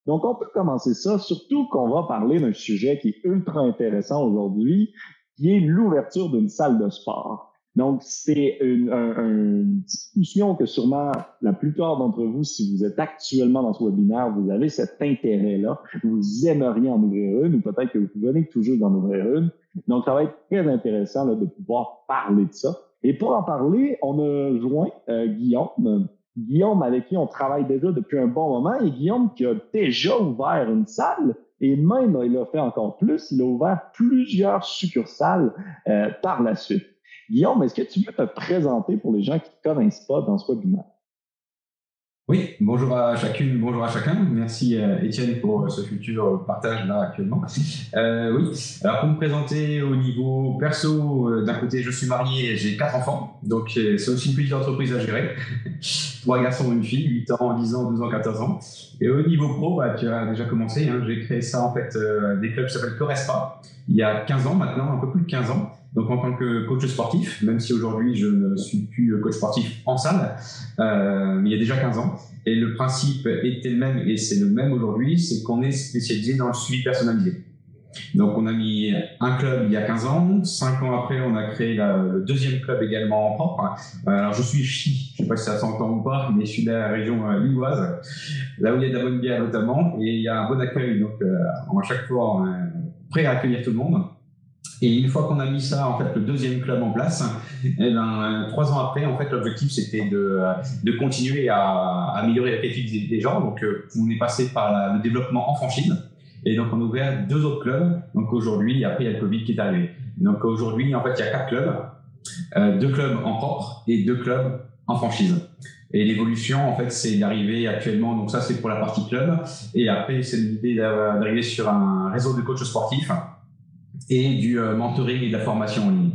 Donc, on peut commencer ça, surtout qu'on va parler d'un sujet qui est ultra intéressant aujourd'hui, qui est l'ouverture d'une salle de sport. Donc, c'est une discussion que sûrement la plupart d'entre vous, si vous êtes actuellement dans ce webinaire, vous avez cet intérêt-là, vous aimeriez en ouvrir une, ou peut-être que vous venez tout juste d'en ouvrir une. Donc, ça va être très intéressant là, de pouvoir parler de ça. Et pour en parler, on a joint Guillaume. Guillaume avec qui on travaille déjà depuis un bon moment, et Guillaume qui a déjà ouvert une salle, et même, il a fait encore plus, il a ouvert plusieurs succursales par la suite. Guillaume, est-ce que tu peux te présenter pour les gens qui ne te connaissent pas dans ce webinaire? Oui, bonjour à chacune, bonjour à chacun. Merci Étienne pour ce futur partage là actuellement. Oui, alors pour me présenter au niveau perso, d'un côté je suis marié et j'ai 4 enfants, donc c'est aussi une petite entreprise à gérer. 3 garçons et une fille, 8 ans, 10 ans, 12 ans, 14 ans. Et au niveau pro, tu as déjà commencé, hein, j'ai créé ça en fait, des clubs qui s'appellent Correspa, il y a 15 ans maintenant, un peu plus de 15 ans. Donc en tant que coach sportif, même si aujourd'hui je ne suis plus coach sportif en salle, mais il y a déjà 15 ans. Et le principe était le même, et c'est le même aujourd'hui, c'est qu'on est spécialisé dans le suivi personnalisé. Donc on a mis un club il y a 15 ans, 5 ans après on a créé le deuxième club également en propre. Alors je suis chi, je ne sais pas si ça s'entend ou pas, mais je suis de la région lilloise, là où il y a de la bonne bière notamment, et il y a un bon accueil, donc à chaque fois prêt à accueillir tout le monde. Et une fois qu'on a mis ça, en fait, le deuxième club en place, 3 ans après, en fait, l'objectif c'était de continuer à améliorer la qualité des gens. Donc, on est passé par le développement en franchise. Et donc, on a ouvert 2 autres clubs. Donc, aujourd'hui, après, il y a le Covid qui est arrivé. Donc, aujourd'hui, en fait, il y a 4 clubs, 2 clubs en propre et 2 clubs en franchise. Et l'évolution, en fait, c'est d'arriver actuellement, donc ça, c'est pour la partie club. Et après, c'est l'idée d'arriver sur un réseau de coachs sportifs et du mentoring et de la formation en ligne.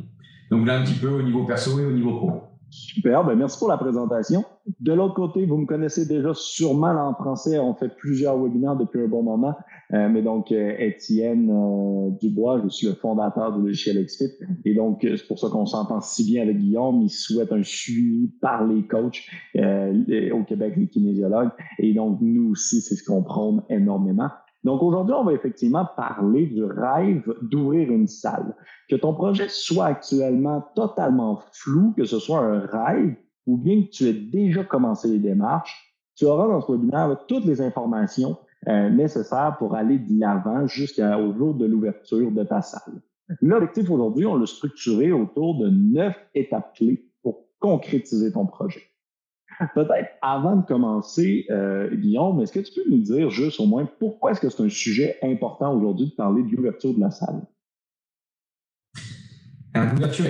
Donc là, un petit peu au niveau perso et au niveau pro. Super, ben merci pour la présentation. De l'autre côté, vous me connaissez déjà sûrement là, en français, on fait plusieurs webinaires depuis un bon moment, mais donc Étienne Dubois, je suis le fondateur du logiciel XFIT, et donc c'est pour ça qu'on s'entend si bien avec Guillaume. Il souhaite un suivi par les coachs au Québec, les kinésiologues, et donc nous aussi, c'est ce qu'on prône énormément. Donc aujourd'hui, on va effectivement parler du rêve d'ouvrir une salle. Que ton projet soit actuellement totalement flou, que ce soit un rêve, ou bien que tu aies déjà commencé les démarches, tu auras dans ce webinaire toutes les informations nécessaires pour aller de l'avant jusqu'au jour de l'ouverture de ta salle. L'objectif aujourd'hui, on l'a structuré autour de 9 étapes clés pour concrétiser ton projet. Peut-être avant de commencer, Guillaume, est-ce que tu peux nous dire juste au moins pourquoi est-ce que c'est un sujet important aujourd'hui de parler de l'ouverture de la salle? L'ouverture,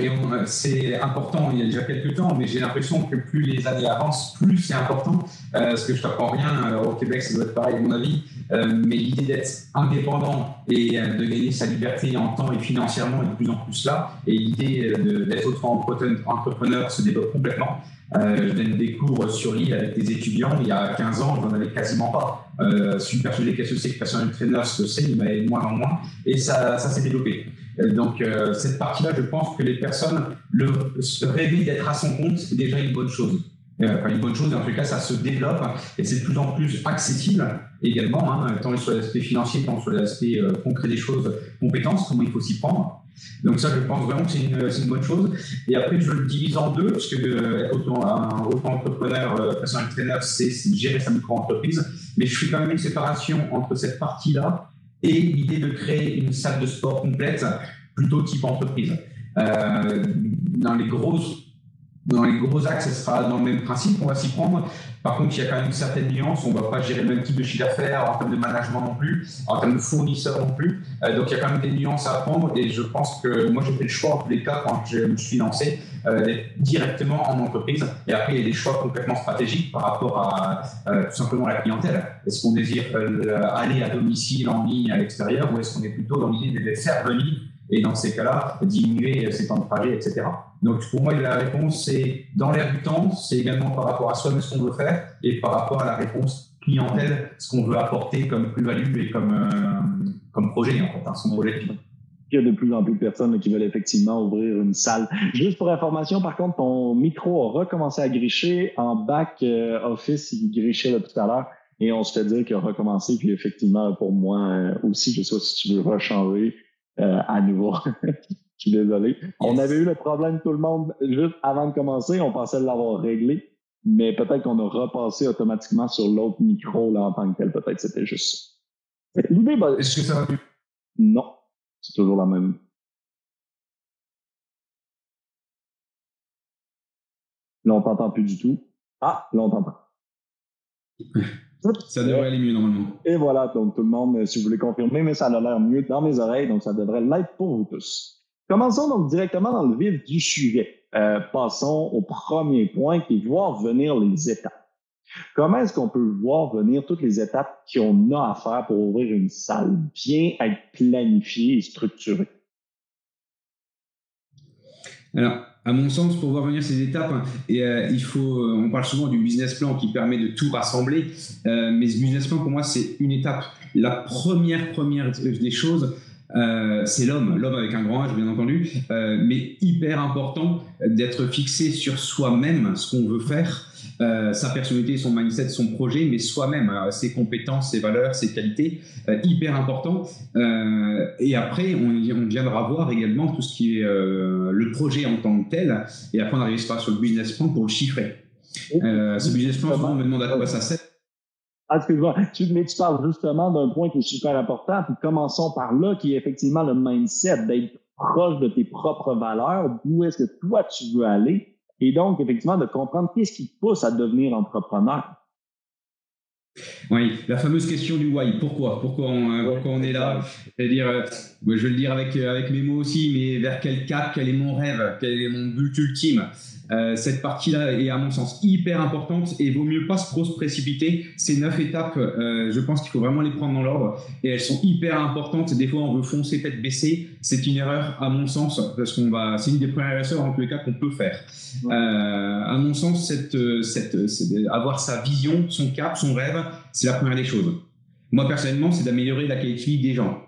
c'est important il y a déjà quelques temps, mais j'ai l'impression que plus les années avancent, plus c'est important. Parce que je ne t'apprends rien, au Québec, ça doit être pareil à mon avis, mais l'idée d'être indépendant et de gagner sa liberté en temps et financièrement est de plus en plus là. Et l'idée d'être auto-entrepreneur se développe complètement. Je donne des cours sur l'île avec des étudiants. Il y a 15 ans, je n'en avais quasiment pas. Je suis persuadé qu'est-ce que c'est que personal trainer, ce que c'est, mais de moins en moins. Et ça s'est développé. Donc, cette partie-là, je pense que les personnes rêver d'être à son compte, c'est déjà une bonne chose. Enfin, une bonne chose, et en tout cas, ça se développe et c'est de plus en plus accessible également, tant sur l'aspect financier, tant sur l'aspect concret des choses, compétences, comment il faut s'y prendre. Donc ça, je pense vraiment que c'est une bonne chose. Et après, je le divise en deux, parce que être auto-entrepreneur, personal trainer, c'est gérer sa micro-entreprise. Mais je fais quand même une séparation entre cette partie-là et l'idée de créer une salle de sport complète, plutôt type entreprise. Dans les gros axes, ce sera dans le même principe, on va s'y prendre. Par contre, il y a quand même une certaine nuance. On ne va pas gérer le même type de chiffre d'affaires en termes de management non plus, en termes de fournisseurs non plus. Donc, il y a quand même des nuances à prendre. Et je pense que moi, j'ai fait le choix, en tous les cas, quand je me suis lancé, d'être directement en entreprise. Et après, il y a des choix complètement stratégiques par rapport à tout simplement la clientèle. Est-ce qu'on désire aller à domicile, en ligne, à l'extérieur, ou est-ce qu'on est plutôt dans l'idée de les faire venir et dans ces cas-là, diminuer ses temps de trajet, etc. Donc, pour moi, la réponse, c'est dans l'air du temps, c'est également par rapport à soi-même ce qu'on veut faire et par rapport à la réponse clientèle, ce qu'on veut apporter comme plus-value et comme projet, en fait, son projet. Il y a de plus en plus de personnes qui veulent effectivement ouvrir une salle. Juste pour information, par contre, ton micro a recommencé à gricher en back office, il grichait là tout à l'heure. et on se fait dire qu'il a recommencé. Puis effectivement, pour moi aussi, je sais pas si tu veux rechanger à nouveau. Je suis désolé. Yes. On avait eu le problème, tout le monde, juste avant de commencer. On pensait l'avoir réglé, mais peut-être qu'on a repassé automatiquement sur l'autre micro là, en tant que tel. Peut-être que c'était juste ça. L'idée, est-ce que ça va plus? Non, c'est toujours la même. Là, on t'entend plus du tout. Ah, là, on t'entend. Ça devrait aller mieux normalement. Et voilà, donc tout le monde, si vous voulez confirmer, mais ça a l'air mieux dans mes oreilles, donc ça devrait l'être pour vous tous. Commençons donc directement dans le vif du sujet. Passons au premier point qui est voir venir les étapes. Comment est-ce qu'on peut voir venir toutes les étapes qu'on a à faire pour ouvrir une salle, bien être planifiée et structurée? Alors, à mon sens, pour voir venir ces étapes, on parle souvent du business plan qui permet de tout rassembler, mais ce business plan, pour moi, c'est une étape. La première des choses, c'est l'homme avec un grand H, bien entendu, mais hyper important d'être fixé sur soi-même, ce qu'on veut faire, sa personnalité, son mindset, son projet, mais soi-même, ses compétences, ses valeurs, ses qualités, hyper important. Et après, on viendra voir également tout ce qui est le projet en tant que tel, et après on arrivera sur le business plan pour le chiffrer. Ce business plan, souvent, on me demande à quoi ça sert. Ah, excuse-moi, tu parles justement d'un point qui est super important, puis commençons par là, qui est effectivement le mindset, d'être proche de tes propres valeurs, d'où est-ce que toi tu veux aller, et donc effectivement de comprendre qu'est-ce qui te pousse à devenir entrepreneur. Oui, la fameuse question du why. Pourquoi on est là? C'est-à-dire, je vais le dire avec mes mots aussi, mais vers quel cap, quel est mon rêve, quel est mon but ultime? Cette partie-là est à mon sens hyper importante et vaut mieux pas trop se précipiter. Ces 9 étapes, je pense qu'il faut vraiment les prendre dans l'ordre et elles sont hyper importantes. Des fois, on veut foncer tête baissée. C'est une erreur à mon sens parce c'est une des premières erreurs en tous les cas qu'on peut faire. À mon sens, avoir sa vision, son cap, son rêve, c'est la première des choses. Moi, personnellement, c'est d'améliorer la qualité de vie des gens,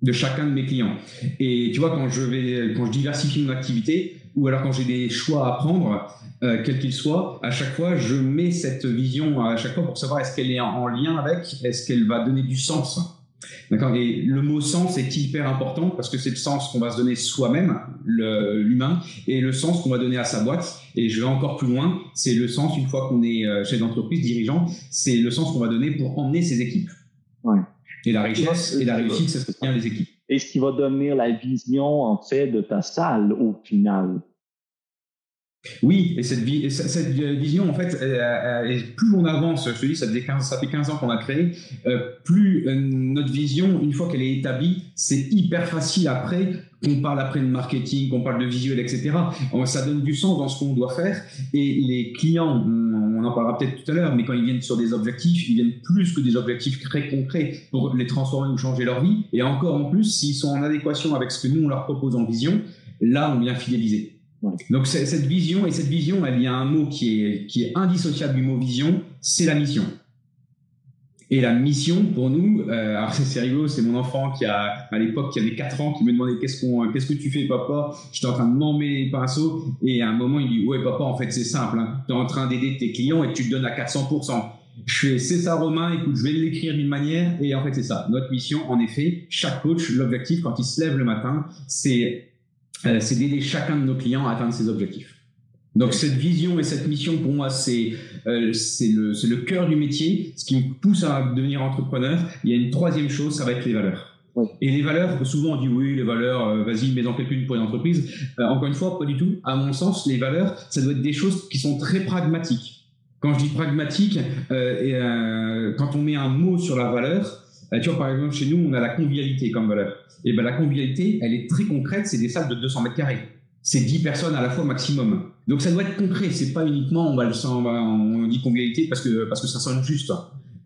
de chacun de mes clients. Et tu vois, quand je diversifie mon activité, ou alors quand j'ai des choix à prendre, quels qu'ils soient, à chaque fois, je mets cette vision à chaque fois pour savoir est-ce qu'elle est en lien avec, est-ce qu'elle va donner du sens. D'accord. Et le mot sens est hyper important parce que c'est le sens qu'on va se donner soi-même, l'humain, et le sens qu'on va donner à sa boîte. Et je vais encore plus loin, c'est le sens, une fois qu'on est chef d'entreprise, dirigeant, c'est le sens qu'on va donner pour emmener ses équipes. Ouais. Et la richesse et la réussite, ça se tient les équipes. Et ce qui va devenir la vision, en fait, de ta salle au final. Oui, et cette vision, en fait, plus on avance, je te dis, ça fait 15 ans qu'on a créé, plus notre vision, une fois qu'elle est établie, c'est hyper facile après, qu'on parle après de marketing, qu'on parle de visuel, etc. Ça donne du sens dans ce qu'on doit faire. Et les clients, on en parlera peut-être tout à l'heure, mais quand ils viennent sur des objectifs, ils viennent plus que des objectifs très concrets pour les transformer ou changer leur vie. Et encore en plus, s'ils sont en adéquation avec ce que nous, on leur propose en vision, là, on vient fidéliser. Donc cette vision, il y a un mot qui est indissociable du mot vision, c'est la mission. Et la mission pour nous, alors c'est rigolo, c'est mon enfant à l'époque qui avait 4 ans qui me demandait qu'est-ce que tu fais papa? J'étais en train de m'emmener les pinceaux et à un moment il dit ouais papa en fait c'est simple, hein. Tu es en train d'aider tes clients et tu te donnes à 400%. Je fais c'est ça Romain, écoute je vais l'écrire d'une manière et en fait c'est ça. Notre mission en effet, chaque coach, l'objectif quand il se lève le matin, c'est d'aider chacun de nos clients à atteindre ses objectifs. Donc cette vision et cette mission pour moi c'est le cœur du métier, ce qui me pousse à devenir entrepreneur. Il y a une troisième chose, ça va être les valeurs. Oui. Et les valeurs, souvent on dit oui les valeurs, vas-y mets-en quelques-unes pour une entreprise. Encore une fois pas du tout. À mon sens les valeurs ça doit être des choses qui sont très pragmatiques. Quand je dis pragmatique, quand on met un mot sur la valeur, tu vois par exemple chez nous on a la convivialité comme valeur. Et ben la convivialité, elle est très concrète, c'est des salles de 200 mètres carrés. C'est 10 personnes à la fois maximum. Donc ça doit être concret, c'est pas uniquement on dit convivialité parce que ça sonne juste.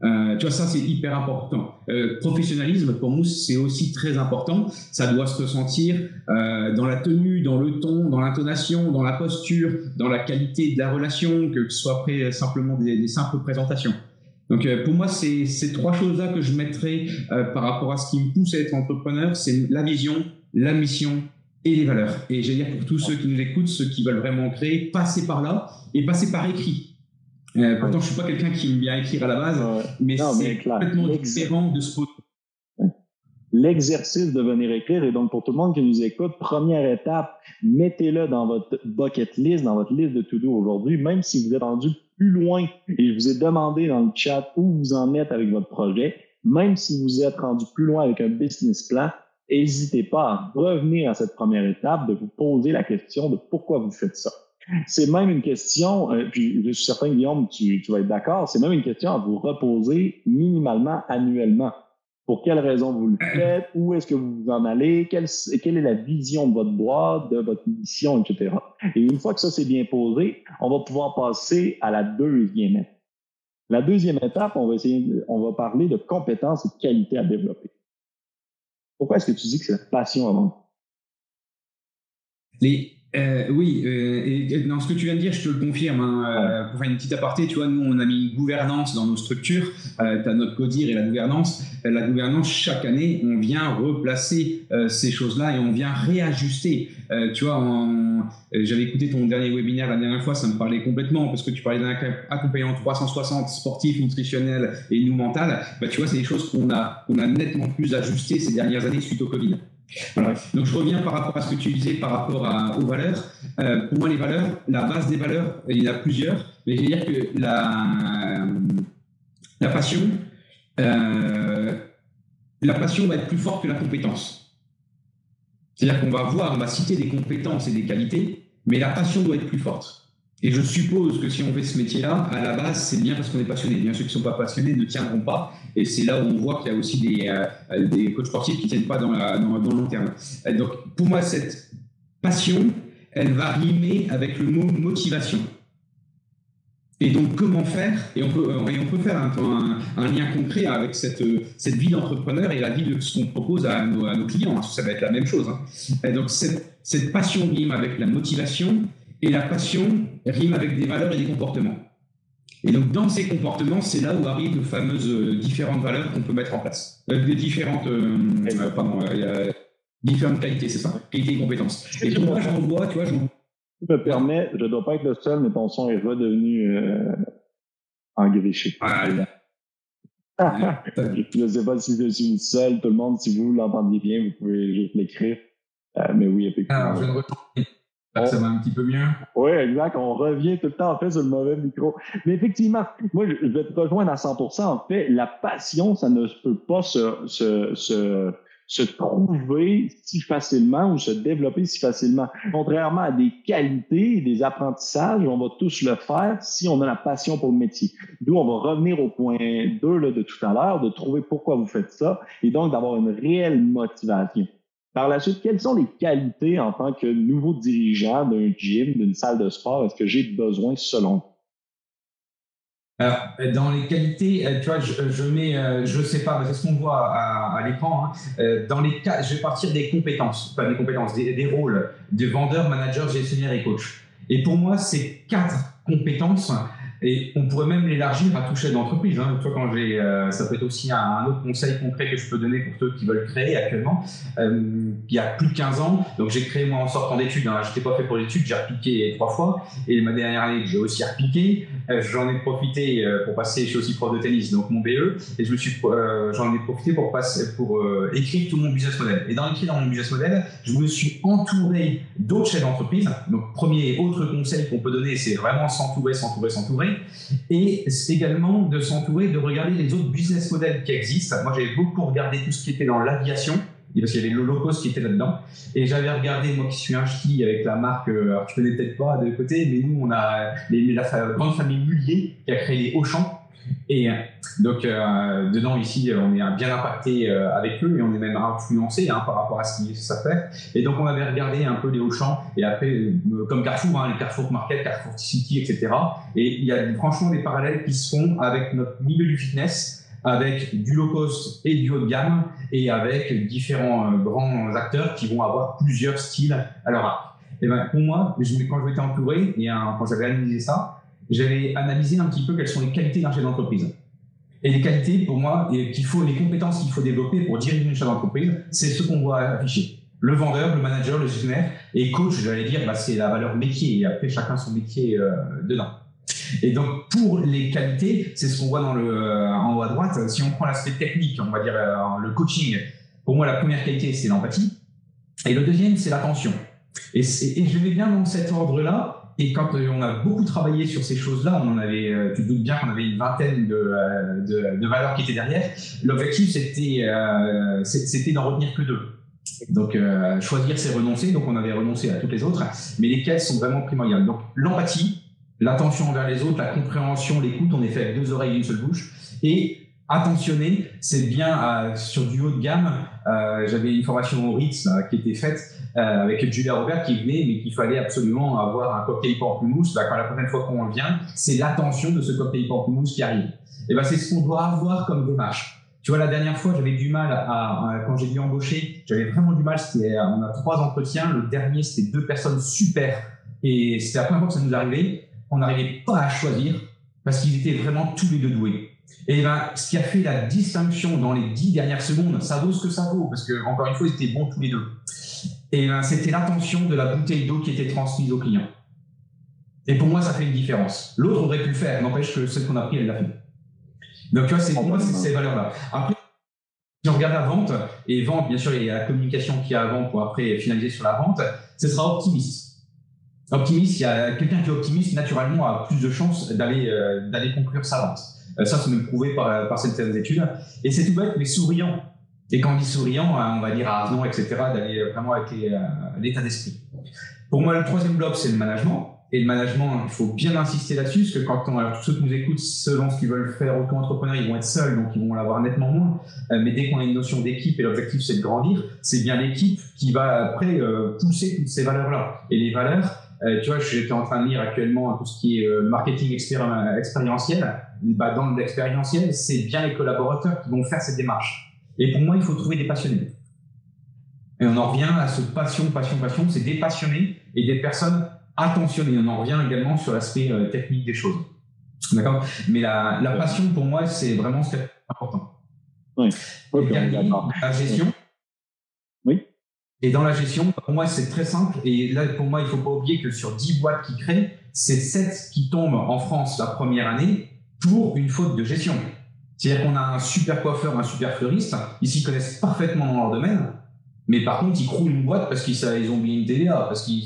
Tu vois, ça c'est hyper important. Professionnalisme, pour nous, c'est aussi très important. Ça doit se ressentir dans la tenue, dans le ton, dans l'intonation, dans la posture, dans la qualité de la relation, que ce soit après simplement des simples présentations. Donc pour moi, c'est ces 3 choses-là que je mettrais par rapport à ce qui me pousse à être entrepreneur, c'est la vision, la mission et les valeurs. Et j'allais dire pour tous ceux qui nous écoutent, ceux qui veulent vraiment créer, passez par là et passez par écrit. Pourtant, je ne suis pas quelqu'un qui aime bien écrire à la base, mais c'est complètement différent de ce poser. L'exercice de venir écrire, et donc pour tout le monde qui nous écoute, première étape, mettez-le dans votre bucket list, dans votre liste de to-do aujourd'hui, même si vous êtes rendu plus loin et je vous ai demandé dans le chat où vous en êtes avec votre projet, même si vous êtes rendu plus loin avec un business plan, n'hésitez pas à revenir à cette première étape, de vous poser la question de pourquoi vous faites ça. C'est même une question, puis je suis certain, Guillaume, tu vas être d'accord, c'est même une question à vous reposer minimalement annuellement. Pour quelles raisons vous le faites? Où est-ce que vous en allez? Quelle est la vision de votre boîte, de votre mission, etc. Et une fois que ça c'est bien posé, on va pouvoir passer à la deuxième étape. La deuxième étape, on va parler de compétences et de qualités à développer. Pourquoi est-ce que tu dis que c'est la passion avant? Et dans ce que tu viens de dire, je te le confirme. Pour faire une petite aparté, tu vois, nous, on a mis une gouvernance dans nos structures. Tu as notre CODIR et la gouvernance. La gouvernance, chaque année, on vient replacer ces choses-là et on vient réajuster. Tu vois, j'avais écouté ton dernier webinaire la dernière fois, ça me parlait complètement parce que tu parlais d'un accompagnement 360 sportif, nutritionnel et nous mental. Bah, tu vois, c'est des choses qu'on a nettement plus ajustées ces dernières années suite au Covid. Voilà. Donc je reviens par rapport à ce que tu disais par rapport aux valeurs. Pour moi, les valeurs, la base des valeurs, il y en a plusieurs, mais je veux dire que la passion va être plus forte que la compétence. C'est-à-dire qu'on va citer des compétences et des qualités, mais la passion doit être plus forte. Et je suppose que si on fait ce métier-là, à la base, c'est bien parce qu'on est passionné. Bien ceux qui ne sont pas passionnés ne tiendront pas. Et c'est là où on voit qu'il y a aussi des coachs sportifs qui ne tiennent pas dans le long terme. Donc, pour moi, cette passion, elle va rimer avec le mot motivation. Et donc, comment faire? Et on peut faire un lien concret avec cette vie d'entrepreneur et la vie de ce qu'on propose à nos clients. Ça va être la même chose. Et donc, cette passion rime avec la motivation. Et la passion rime avec des valeurs et des comportements. Et donc, dans ces comportements, c'est là où arrivent les fameuses différentes valeurs qu'on peut mettre en place. Différentes qualités, c'est ça? Qualités et compétences. Et donc, moi, j'en vois, tu vois, tu me permets, je ne dois pas être le seul, mais ton son est redevenu engriché. Je ne sais pas si je suis le seul, tout le monde, si vous l'entendez bien, vous pouvez juste l'écrire. Mais oui, effectivement. Alors, je ne retourne pas. Ça va un petit peu mieux. Oui, exact. On revient tout le temps, en fait, sur le mauvais micro. Mais effectivement, moi, je vais te rejoindre à 100%. En fait, la passion, ça ne peut pas se trouver si facilement ou se développer si facilement. Contrairement à des qualités et des apprentissages, on va tous le faire si on a la passion pour le métier. D'où on va revenir au point 2 là, de tout à l'heure, de trouver pourquoi vous faites ça et donc d'avoir une réelle motivation. Par la suite, quelles sont les qualités en tant que nouveau dirigeant d'un gym, d'une salle de sport, est-ce que j'ai besoin selon vous? Alors, dans les qualités, tu vois, je sais pas, c'est ce qu'on voit à l'écran. Dans les cas, je vais partir des compétences, pas des compétences, des rôles de vendeur, manager, gestionnaire et coach. Et pour moi, ces 4 compétences, et on pourrait même l'élargir à tout chef d'entreprise. Tu vois, ça peut être aussi un autre conseil concret que je peux donner pour ceux qui veulent créer actuellement. Il y a plus de 15 ans, donc j'ai créé moi en sortant d'études. Je n'étais pas fait pour l'étude, j'ai repiqué 3 fois. Et ma dernière année, j'ai aussi repiqué. J'en ai profité pour passer, je suis aussi prof de tennis, donc mon BE. Et j'en ai profité pour écrire tout mon business model. Et dans l'écrire dans mon business model, je me suis entouré d'autres chefs d'entreprise. Donc premier et autre conseil qu'on peut donner, c'est vraiment s'entourer. Et c'est également de s'entourer, de regarder les autres business models qui existent. Moi, j'avais beaucoup regardé tout ce qui était dans l'aviation, parce qu'il y avait le low cost qui était là-dedans. Et j'avais regardé, moi qui suis un ch'ti avec la marque, alors tu connais peut-être pas de côté, mais nous, on a la grande famille Mullier qui a créé les Auchan. Et donc, dedans, ici, on est bien impacté avec eux et on est même influencé par rapport à ce qu'ils savent faire. Et donc, on avait regardé un peu les Auchan et après, comme Carrefour, les Carrefour Market, Carrefour City, etc. Et il y a franchement des parallèles qui se font avec notre milieu du fitness, avec du low cost et du haut de gamme et avec différents grands acteurs qui vont avoir plusieurs styles à leur arc. Et ben, pour moi, quand je m'étais entouré et quand j'avais analysé ça, j'avais analysé un petit peu quelles sont les qualités d'un chef d'entreprise. Et les qualités, pour moi, les compétences qu'il faut développer pour diriger une chef d'entreprise, c'est ce qu'on voit afficher. Le vendeur, le manager, le gestionnaire et coach, j'allais dire, c'est la valeur métier. Et après, chacun son métier dedans. Et donc, pour les qualités, c'est ce qu'on voit en haut à droite. Si on prend l'aspect technique, on va dire le coaching, pour moi, la première qualité, c'est l'empathie. Et le deuxième, c'est l'attention. Et je vais bien dans cet ordre-là. Et quand on a beaucoup travaillé sur ces choses-là, on en avait, tu te doutes bien qu'on avait une vingtaine de valeurs qui étaient derrière. L'objectif, c'était d'en retenir que 2. Donc, choisir, c'est renoncer. Donc, on avait renoncé à toutes les autres. Mais lesquelles sont vraiment primordiales. Donc, l'empathie, l'attention envers les autres, la compréhension, l'écoute, on est fait avec 2 oreilles et une seule bouche. Et attentionner, c'est bien sur du haut de gamme. J'avais une formation au Ritz là, qui était faite avec Julia Robert qui venait, mais qu'il fallait absolument avoir un cocktail pamplemousse. Quand la prochaine fois qu'on vient, c'est l'attention de ce cocktail pamplemousse qui arrive. Et c'est ce qu'on doit avoir comme démarche. Tu vois, la dernière fois, j'avais du mal quand j'ai dû embaucher, j'avais vraiment du mal. On a 3 entretiens. Le dernier, c'était 2 personnes super. Et c'était la première fois que ça nous arrivait. On n'arrivait pas à choisir parce qu'ils étaient vraiment tous les 2 doués. Et ce qui a fait la distinction dans les 10 dernières secondes, ça vaut ce que ça vaut, parce que encore une fois, ils étaient bons tous les 2. Et c'était l'attention de la bouteille d'eau qui était transmise au client. Et pour moi, ça fait une différence. L'autre aurait pu le faire, n'empêche que celle qu'on a pris, elle l'a fait. Donc, tu vois, pour moi, c'est ces valeurs-là. Après, si on regarde la vente, et vente, bien sûr, il y a la communication qu'il y a avant pour après finaliser sur la vente, ce sera optimiste. Optimiste, il y a quelqu'un qui est optimiste, naturellement, a plus de chances d'aller conclure sa vente. Ça, c'est même prouvé par certaines études. Et c'est tout bête, mais souriant. Et quand on dit souriant, on va dire avenant, etc., d'aller vraiment avec l'état d'esprit. Pour moi, le 3e bloc, c'est le management. Et le management, il faut bien insister là-dessus, parce que alors, tous ceux qui nous écoutent, selon ce qu'ils veulent faire auto-entrepreneurs, ils vont être seuls, donc ils vont l'avoir nettement moins. Mais dès qu'on a une notion d'équipe et l'objectif, c'est de grandir, c'est bien l'équipe qui va après pousser toutes ces valeurs-là. Et les valeurs, tu vois, j'étais en train de lire actuellement tout ce qui est marketing expérientiel. Dans l'expérientiel, c'est bien les collaborateurs qui vont faire cette démarche. Et pour moi, il faut trouver des passionnés. Et on en revient à ce passion, c'est des passionnés et des personnes attentionnées. On en revient également sur l'aspect technique des choses. D'accord ? Mais la passion, pour moi, c'est vraiment ce qui est important. Oui. Et d'accord. La gestion. Oui. Et dans la gestion, pour moi, c'est très simple. Et là, pour moi, il ne faut pas oublier que sur 10 boîtes qui créent, c'est 7 qui tombent en France la première année pour une faute de gestion. C'est-à-dire qu'on a un super coiffeur, un super fleuriste, ils s'y connaissent parfaitement dans leur domaine, mais par contre, ils croulent une boîte parce qu'ils ont oublié une TVA, parce qu'ils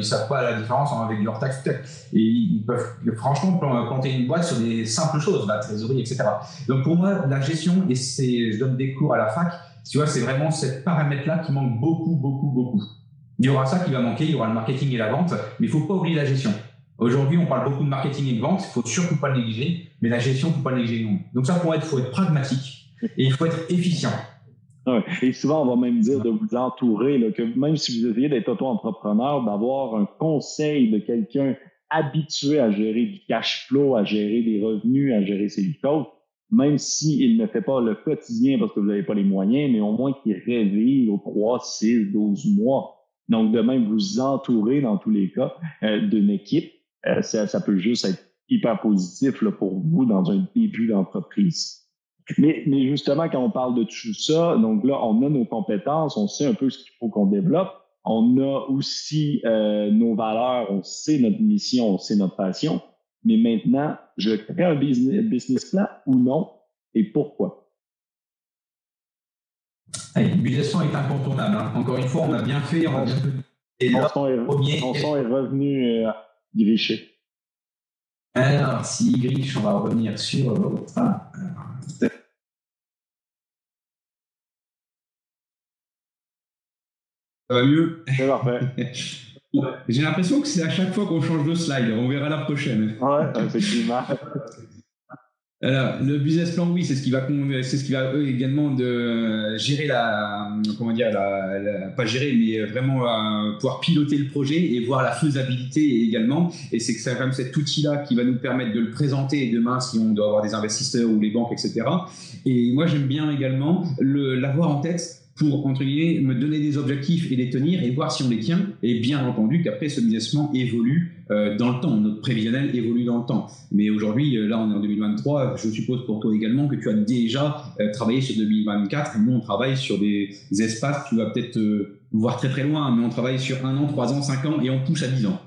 savent pas la différence avec leur taxe. Et ils peuvent franchement planter une boîte sur des simples choses, la trésorerie, etc. Donc pour moi, la gestion, et je donne des cours à la fac, tu vois, c'est vraiment ce paramètre-là qui manque beaucoup. Il y aura ça qui va manquer, il y aura le marketing et la vente, mais il faut pas oublier la gestion. Aujourd'hui, on parle beaucoup de marketing et de vente, il faut surtout pas le négliger, mais la gestion, il faut pas le négliger non. Donc ça, il faut être pragmatique et il faut être efficient. Ouais. Et souvent, on va même dire de vous entourer, là, que même si vous essayez d'être auto-entrepreneur, d'avoir un conseil de quelqu'un habitué à gérer du cash flow, à gérer des revenus, à gérer ses comptes, même s'il ne fait pas le quotidien parce que vous n'avez pas les moyens, mais au moins qu'il réveille aux 3, 6, 12 mois. Donc, de même vous entourer dans tous les cas d'une équipe. Ça peut juste être hyper positif là, pour vous dans un début d'entreprise. Mais justement, quand on parle de tout ça, donc là, on a nos compétences, on sait un peu ce qu'il faut qu'on développe. On a aussi nos valeurs, on sait notre mission, on sait notre passion. Mais maintenant, je crée un business plan ou non, et pourquoi? Le business plan est incontournable. Hein. Encore une fois, on a bien fait. Et là, mon son est revenu griché. Alors, s'il griche, on va revenir sur l'autre. Ça va mieux. C'est parfait. J'ai l'impression que c'est à chaque fois qu'on change de slide. On verra la prochaine. Ouais, effectivement. Alors, le business plan, oui, c'est ce qui va également de gérer pas gérer, mais vraiment pouvoir piloter le projet et voir la faisabilité également. Et c'est que c'est quand même cet outil-là qui va nous permettre de le présenter demain si on doit avoir des investisseurs ou les banques, etc. Et moi, j'aime bien également l'avoir en tête pour, entre guillemets, me donner des objectifs et les tenir et voir si on les tient. Et bien entendu qu'après, ce business plan évolue dans le temps. Notre prévisionnel évolue dans le temps. Mais aujourd'hui, là, on est en 2023. Je suppose pour toi également que tu as déjà travaillé sur 2024. Nous, on travaille sur des espaces, tu vas peut-être voir très très loin, mais on travaille sur 1 an, 3 ans, 5 ans et on pousse à 10 ans.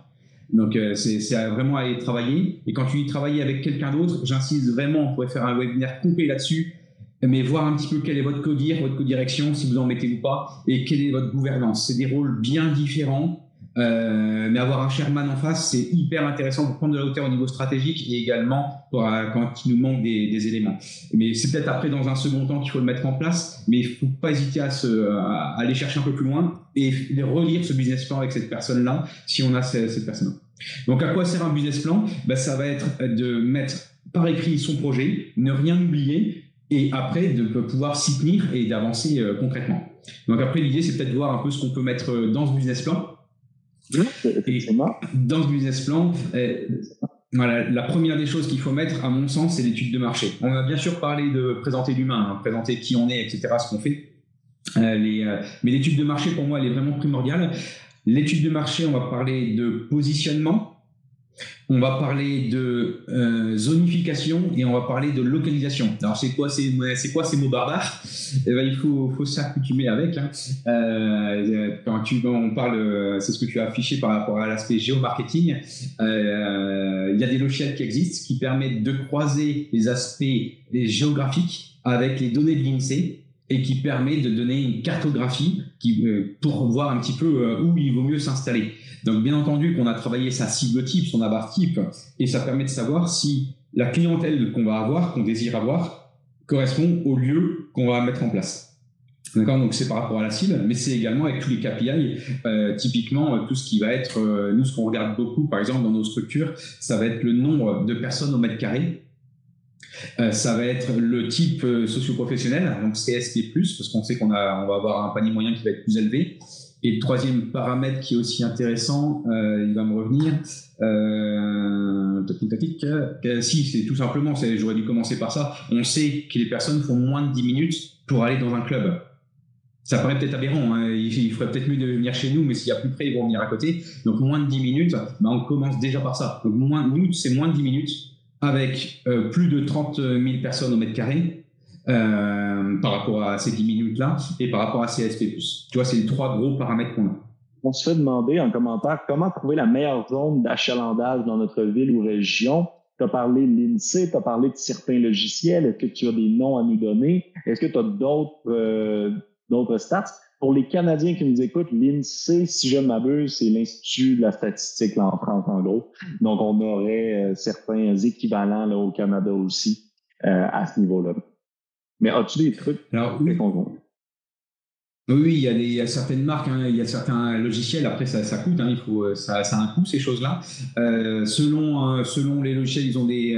Donc, c'est vraiment à aller travailler. Et quand tu dis travailler avec quelqu'un d'autre, j'insiste vraiment, on pourrait faire un webinaire complet là-dessus, mais voir un petit peu quel est votre codir, votre codirection, si vous en mettez ou pas, et quelle est votre gouvernance. C'est des rôles bien différents. Mais avoir un chairman en face, c'est hyper intéressant pour prendre de la hauteur au niveau stratégique et également quand il nous manque des éléments. Mais c'est peut-être après, dans un second temps, qu'il faut le mettre en place, mais il ne faut pas hésiter à aller chercher un peu plus loin et relire ce business plan avec cette personne-là, si on a cette personne-là. Donc, à quoi sert un business plan? Ça va être de mettre par écrit son projet, ne rien oublier, et après, de pouvoir s'y tenir et d'avancer concrètement. Donc, après, l'idée, c'est peut-être de voir un peu ce qu'on peut mettre dans ce business plan. Et dans ce business plan, voilà, la première des choses qu'il faut mettre, à mon sens, c'est l'étude de marché. On a bien sûr parlé de présenter l'humain, présenter qui on est, etc., ce qu'on fait. Mais l'étude de marché, pour moi, elle est vraiment primordiale. L'étude de marché, on va parler de positionnement, on va parler de zonification et on va parler de localisation. Alors, c'est quoi ces mots barbares? Il faut s'accoutumer avec. Quand on parle, c'est ce que tu as affiché par rapport à l'aspect géomarketing. Il y a des logiciels qui existent qui permettent de croiser les aspects géographiques avec les données de l'INSEE et qui permet de donner une cartographie pour voir un petit peu où il vaut mieux s'installer. Donc, bien entendu, qu'on a travaillé sa cible type, son avar type, et ça permet de savoir si la clientèle qu'on va avoir, qu'on désire avoir, correspond au lieu qu'on va mettre en place. D'accord? Donc, c'est par rapport à la cible, mais c'est également avec tous les KPI, typiquement tout ce qui va être, nous, ce qu'on regarde beaucoup, par exemple, dans nos structures, ça va être le nombre de personnes au mètre carré. Ça va être le type socio-professionnel, donc CSP+, parce qu'on sait qu'on va avoir un panier moyen qui va être plus élevé. Et le troisième paramètre qui est aussi intéressant, il va me revenir. Si, c'est tout simplement, j'aurais dû commencer par ça. On sait que les personnes font moins de 10 minutes pour aller dans un club. Ça paraît peut-être aberrant, hein. Il ferait peut-être mieux de venir chez nous, mais s'il y a plus près, ils vont venir à côté. Donc moins de 10 minutes, on commence déjà par ça. Donc nous, c'est moins de 10 minutes avec plus de 30 000 personnes au mètre carré. Par rapport à ces 10 minutes-là et par rapport à CSP+. Tu vois, c'est les trois gros paramètres qu'on a. On se fait demander en commentaire comment trouver la meilleure zone d'achalandage dans notre ville ou région. Tu as parlé de l'INSEE, tu as parlé de certains logiciels. Est-ce que tu as des noms à nous donner? Est-ce que tu as d'autres stats? Pour les Canadiens qui nous écoutent, l'INSEE, si je ne m'abuse, c'est l'Institut de la statistique là, en France, en gros. Donc, on aurait certains équivalents là, au Canada aussi à ce niveau-là. Mais as-tu des trucs? Alors, oui, il y a certaines marques, hein, il y a certains logiciels. Après, ça coûte, hein, ça a un coût, ces choses-là. Selon les logiciels, ils ont des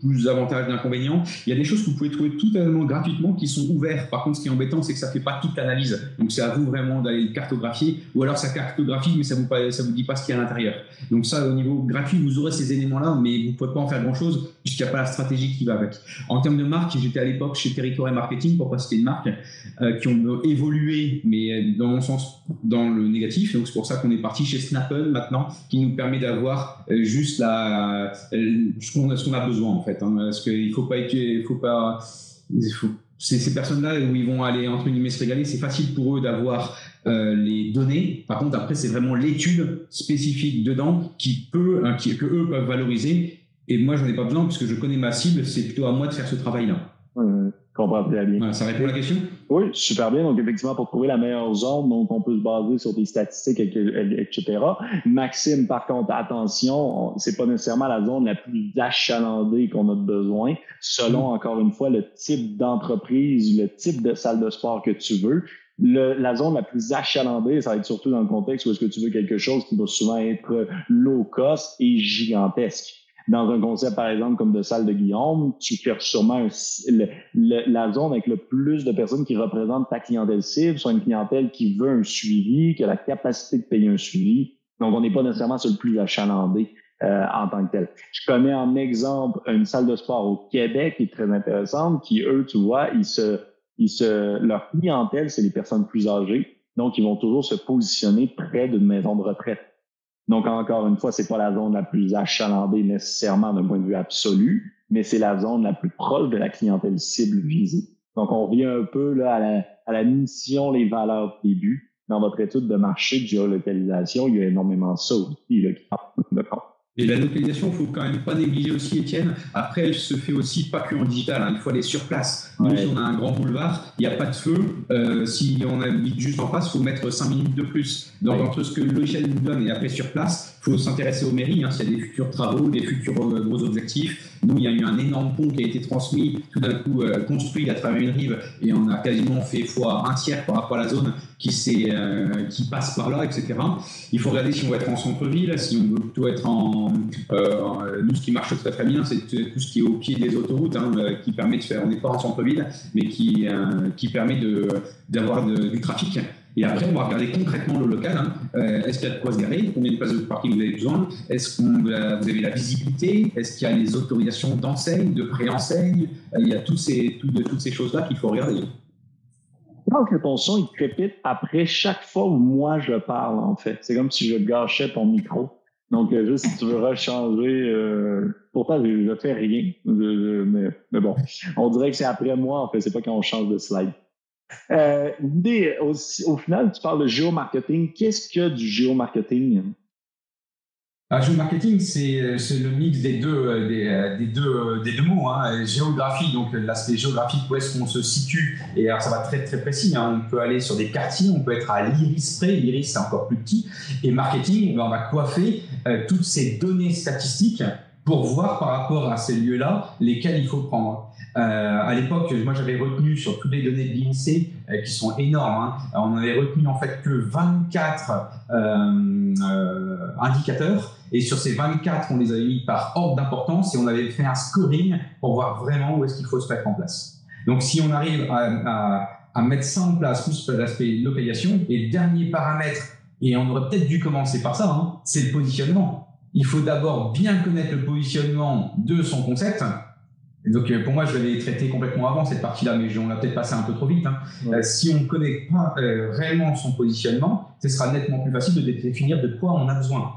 plus d'avantages, d'inconvénients. Il y a des choses que vous pouvez trouver totalement gratuitement qui sont ouvertes. Par contre, ce qui est embêtant, c'est que ça fait pas toute l'analyse. Donc, c'est à vous vraiment d'aller le cartographier, ou alors ça cartographie, mais ça vous dit pas ce qu'il y a à l'intérieur. Donc ça, au niveau gratuit, vous aurez ces éléments-là, mais vous pouvez pas en faire grand-chose puisqu'il n'y a pas la stratégie qui va avec. En termes de marque, j'étais à l'époque chez Territoire et Marketing, pour pas citer une marque, qui ont évolué, mais dans mon sens, dans le négatif. Donc c'est pour ça qu'on est parti chez Snapple maintenant, qui nous permet d'avoir juste ce qu'on a besoin en fait. Hein, parce qu'il c'est ces personnes-là où ils vont aller entre guillemets se régaler. C'est facile pour eux d'avoir les données. Par contre, après, c'est vraiment l'étude spécifique dedans que eux peuvent valoriser. Et moi, j'en ai pas besoin parce que je connais ma cible. C'est plutôt à moi de faire ce travail-là. Comprends très bien. Voilà, ça répond à la question? Oui, super bien. Donc, effectivement, pour trouver la meilleure zone, donc on peut se baser sur des statistiques, etc. Maxime, par contre, attention, c'est pas nécessairement la zone la plus achalandée qu'on a besoin, selon, encore une fois, le type d'entreprise, le type de salle de sport que tu veux. La zone la plus achalandée, ça va être surtout dans le contexte où est-ce que tu veux quelque chose qui va souvent être low cost et gigantesque. Dans un concept, par exemple, comme de salle de Guillaume, tu cherches sûrement la zone avec le plus de personnes qui représentent ta clientèle cible, soit une clientèle qui veut un suivi, qui a la capacité de payer un suivi. Donc, on n'est pas nécessairement sur le plus achalandé en tant que tel. Je connais en exemple une salle de sport au Québec qui est très intéressante, qui, eux, tu vois, leur clientèle, c'est les personnes plus âgées. Donc, ils vont toujours se positionner près d'une maison de retraite. Donc, encore une fois, c'est pas la zone la plus achalandée nécessairement d'un point de vue absolu, mais c'est la zone la plus proche de la clientèle cible visée. Donc, on revient un peu là à la mission, les valeurs, les buts. dans votre étude de marché de géolocalisation, il y a énormément de ça aussi là, qui rentre de compte. Et la localisation, il ne faut quand même pas négliger aussi, Étienne. Après, elle se fait aussi pas que en digital, hein. Il faut aller sur place. Nous, si on a un grand boulevard, il n'y a pas de feu. Si on habite juste en face, il faut mettre 5 minutes de plus. Donc, entre ce que le logiciel nous donne et après sur place, il faut s'intéresser aux mairies. Hein, s'il y a des futurs travaux, des futurs gros objectifs. Nous, il y a eu un énorme pont qui a été transmis, tout d'un coup construit à travers une rive, et on a quasiment fait fois un tiers par rapport à la zone qui passe par là, etc. Il faut regarder si on veut être en centre-ville, si on veut plutôt être nous, ce qui marche très très bien, c'est tout ce qui est au pied des autoroutes, hein, qui permet de faire, on n'est pas en centre-ville, mais qui permet d'avoir du trafic. Et après, on va regarder concrètement le local. Hein. Est-ce qu'il y a de quoi se garer? Combien de places de parking vous avez besoin? Est-ce que vous avez la visibilité? Est-ce qu'il y a les autorisations d'enseigne, de pré-enseigne? Il y a toutes ces choses-là qu'il faut regarder. Donc, ton son, il crépite après chaque fois où moi je parle, en fait. C'est comme si je gâchais ton micro. Donc, juste si tu veux rechanger, pourtant, je fais rien. Mais bon, on dirait que c'est après moi, en fait. C'est pas quand on change de slide. L'idée, au final, tu parles de géomarketing. Qu'est-ce que du géomarketing? Géomarketing, c'est le mix des deux mots. Hein. Géographie, donc l'aspect géographique, où est-ce qu'on se situe. Et alors, ça va très, très précis. Hein. On peut aller sur des quartiers, on peut être à l'iris près. L'iris, c'est encore plus petit. Et marketing, on va coiffer toutes ces données statistiques pour voir par rapport à ces lieux-là lesquels il faut prendre. À l'époque, moi j'avais retenu sur toutes les données de l'INSEE qui sont énormes, hein, on avait retenu en fait que 24 indicateurs, et sur ces 24, on les avait mis par ordre d'importance et on avait fait un scoring pour voir vraiment où est-ce qu'il faut se mettre en place. Donc si on arrive à mettre ça en place, plus l'aspect localisation, et le dernier paramètre, et on aurait peut-être dû commencer par ça, hein, c'est le positionnement. Il faut d'abord bien connaître le positionnement de son concept. Et donc, pour moi, je l'avais traité complètement avant cette partie-là, mais on l'a peut-être passé un peu trop vite. Hein. Ouais. Si on ne connaît pas réellement son positionnement, ce sera nettement plus facile de définir de quoi on a besoin.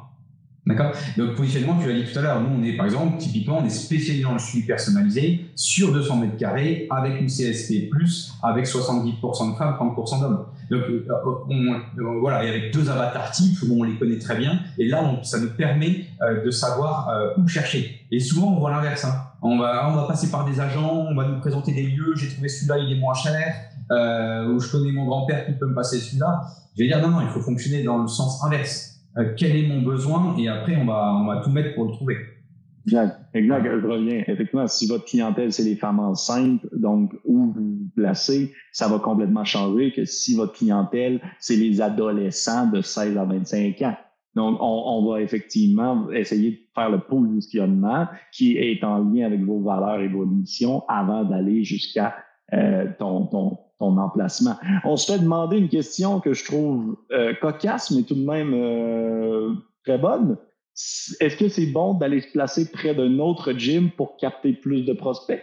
D'accord? Donc, positionnement, tu l'as dit tout à l'heure, nous, on est, par exemple, typiquement, on est spécialisé dans le suivi personnalisé sur 200 mètres carrés avec une CSP+, avec 70% de femmes, 30% d'hommes. Donc, voilà, et avec 2 avatars types où on les connaît très bien. Et là, ça nous permet de savoir où chercher. Et souvent, on voit l'inverse. Hein. On va passer par des agents, on va nous présenter des lieux. J'ai trouvé celui-là, il est moins cher. Ou je connais mon grand-père qui peut me passer celui-là. Je vais dire, non, il faut fonctionner dans le sens inverse. Quel est mon besoin? Et après, on va tout mettre pour le trouver. Exact, je reviens. Effectivement, si votre clientèle, c'est les femmes enceintes, donc où vous vous placez, ça va complètement changer que si votre clientèle, c'est les adolescents de 16 à 25 ans. Donc, on va effectivement essayer de faire le positionnement qui est en lien avec vos valeurs et vos missions avant d'aller jusqu'à ton emplacement. On se fait demander une question que je trouve cocasse, mais tout de même très bonne. Est-ce que c'est bon d'aller se placer près d'un autre gym pour capter plus de prospects?